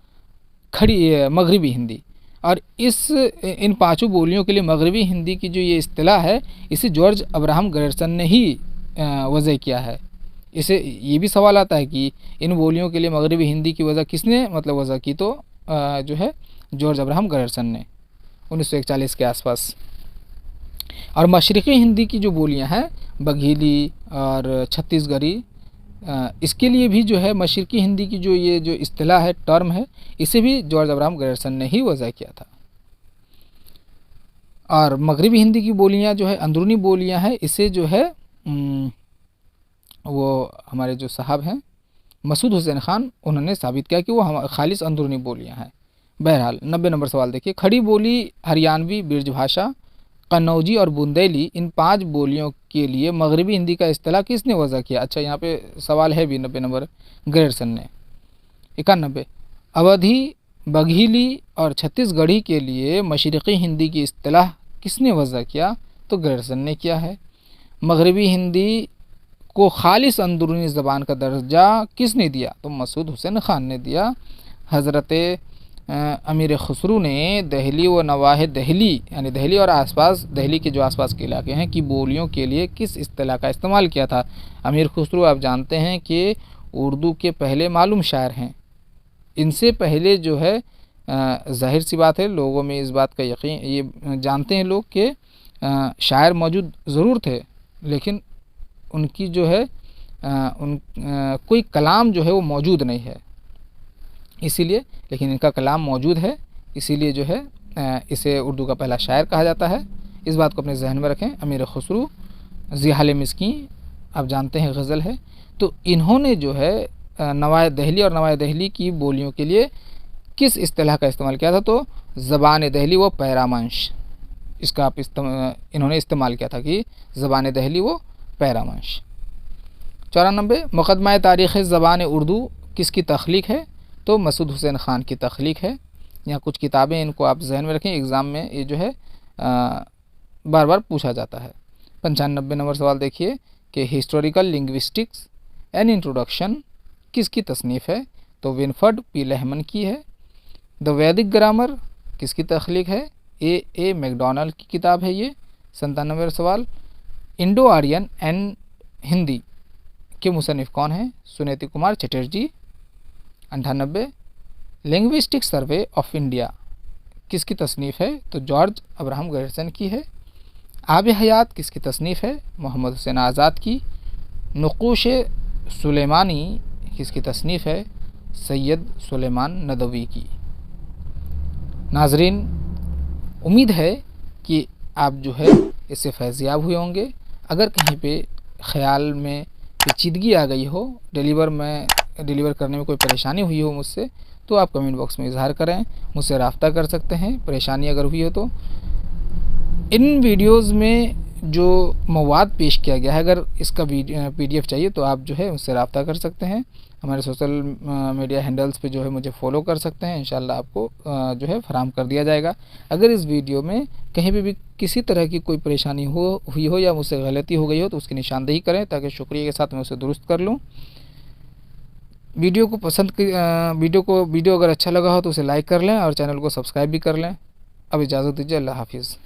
खड़ी मगरबी हिंदी। और इन 5 बोलियों के लिए मगरबी हिंदी की जो ये इस्तिलाह है, इसे जॉर्ज अब्राहम गरर्सन ने ही वज़ह किया है। इसे ये भी सवाल आता है कि इन बोलियों के लिए मगरबी हिंदी की वज़ह किसने वज़ह की? तो जो है जॉर्ज अब्राहम गरर्सन ने 1941 के आसपास। और मशरिकी हिंदी की जो बोलियां हैं, बघेली और छत्तीसगढ़ी, इसके लिए भी जो है मशरिकी हिंदी की जो इस्तिलाह है, टर्म है, इसे भी जॉर्ज अब्राहम गरर्सन ने ही वज़ह किया था। और मगरबी हिंदी की बोलियां जो है अंदरूनी बोलियां हैं, इसे जो है वो हमारे जो साहब हैं मसूद हुसैन खान, उन्होंने साबित किया कि वो खालिस अंदरूनी बोलियां हैं। बहरहाल 90 नंबर सवाल देखिए, खड़ी बोली, हरियाणवी, ब्रिज भाषा, कन्नौजी और बुंदेली, इन 5 बोलियों के लिए मगरबी हिंदी का इस्तिलाह किसने वज़ह किया? अच्छा यहाँ पे सवाल है भी 90 नंबर, गरर्सन ने। 91, अवधी, बघीली और छत्तीसगढ़ी के लिए मशरिकी हिंदी की इस्तिलाह किसने वज़ह किया? तो गरर्सन ने किया है। मगरबी हिंदी को खालिस अंदरूनी ज़बान का दर्जा किसने दिया? तो मसूद हुसैन खान ने दिया। हज़रत अमीर खुसरू ने दहली व नवाहे दहली, यानी दहली और आसपास, दहली के जो आसपास के इलाके हैं की बोलियों के लिए किस इस्तिलाह का इस्तेमाल किया था? अमीर खुसरू आप जानते हैं कि उर्दू के पहले मालूम शायर हैं। इनसे पहले जो है ज़ाहिर सी बात है, लोगों में इस बात का यकीन, ये जानते हैं लोग कि शायर मौजूद ज़रूर थे, लेकिन उनकी जो है कोई कलाम जो है वो मौजूद नहीं है, इसीलिए, लेकिन इनका कलाम मौजूद है, इसीलिए जो है इसे उर्दू का पहला शायर कहा जाता है। इस बात को अपने जहन में रखें। अमीर खुसरू, ज़िहाल मिस्कीन आप जानते हैं गज़ल है, तो इन्होंने जो है नवाए दहली और नवाए दहली की बोलियों के लिए किस इस्तिलाह का इस्तेमाल किया था? तो ज़बान दहली व पैरामंश, इसका आप इन्होंने इस्तेमाल किया था कि ज़बान दहली व पैरामंश। 94 मुक़दमा तारीख़ ज़बान उर्दू किसकी तख्लीक है? तो मसूद हुसैन ख़ान की तख्लीक है। यहाँ कुछ किताबें, इनको आप जहन में रखें, एग्ज़ाम में ये जो है बार बार पूछा जाता है। 95 नंबर सवाल देखिए कि हिस्टोरिकल लिंग्विस्टिक्स एन इंट्रोडक्शन किसकी तसनीफ़ है? तो विनफर्ड पी लेहमन की है। द वैदिक ग्रामर किसकी तख्लीक है? ए मैकडोनाल्ड की किताब है ये। 97 सवाल इंडो आर्यन एंड हिंदी के मुसन्निफ़ कौन हैं? Suniti Kumar Chatterjee. 98 linguistic survey of India किसकी तसनीफ़ है? तो जॉर्ज अब्राहम गैरसन की है। आब हयात किसकी तसनीफ़ है? मोहम्मद हुसैन आज़ाद की। नक़ूश सुलेमानी किसकी तसनीफ़ है? सैयद सुलेमान नदवी की। नाजरीन, उम्मीद है कि आप जो है इससे फैज़याब हुए होंगे। अगर कहीं पे ख़याल में पेचीदगी आ गई हो, डिलीवर करने में कोई परेशानी हुई हो मुझसे, तो आप कमेंट बॉक्स में इजहार करें, मुझसे रब्ता कर सकते हैं। परेशानी अगर हुई हो तो इन वीडियोज़ में जो मवाद पेश किया गया है, अगर इसका PDF चाहिए तो आप जो है मुझसे रब्ता कर सकते हैं। हमारे सोशल मीडिया हैंडल्स पे जो है मुझे फॉलो कर सकते हैं। इंशाल्लाह आपको जो है फराहम कर दिया जाएगा। अगर इस वीडियो में कहीं भी किसी तरह की कोई परेशानी हुई हो या मुझसे गलती हो गई हो तो उसकी निशानदेही करें, ताकि शुक्रिया के साथ मैं उसे दुरुस्त कर लूँ। वीडियो अगर अच्छा लगा हो तो उसे लाइक कर लें और चैनल को सब्सक्राइब भी कर लें। अब इजाज़त दीजिए, अल्लाह हाफिज़।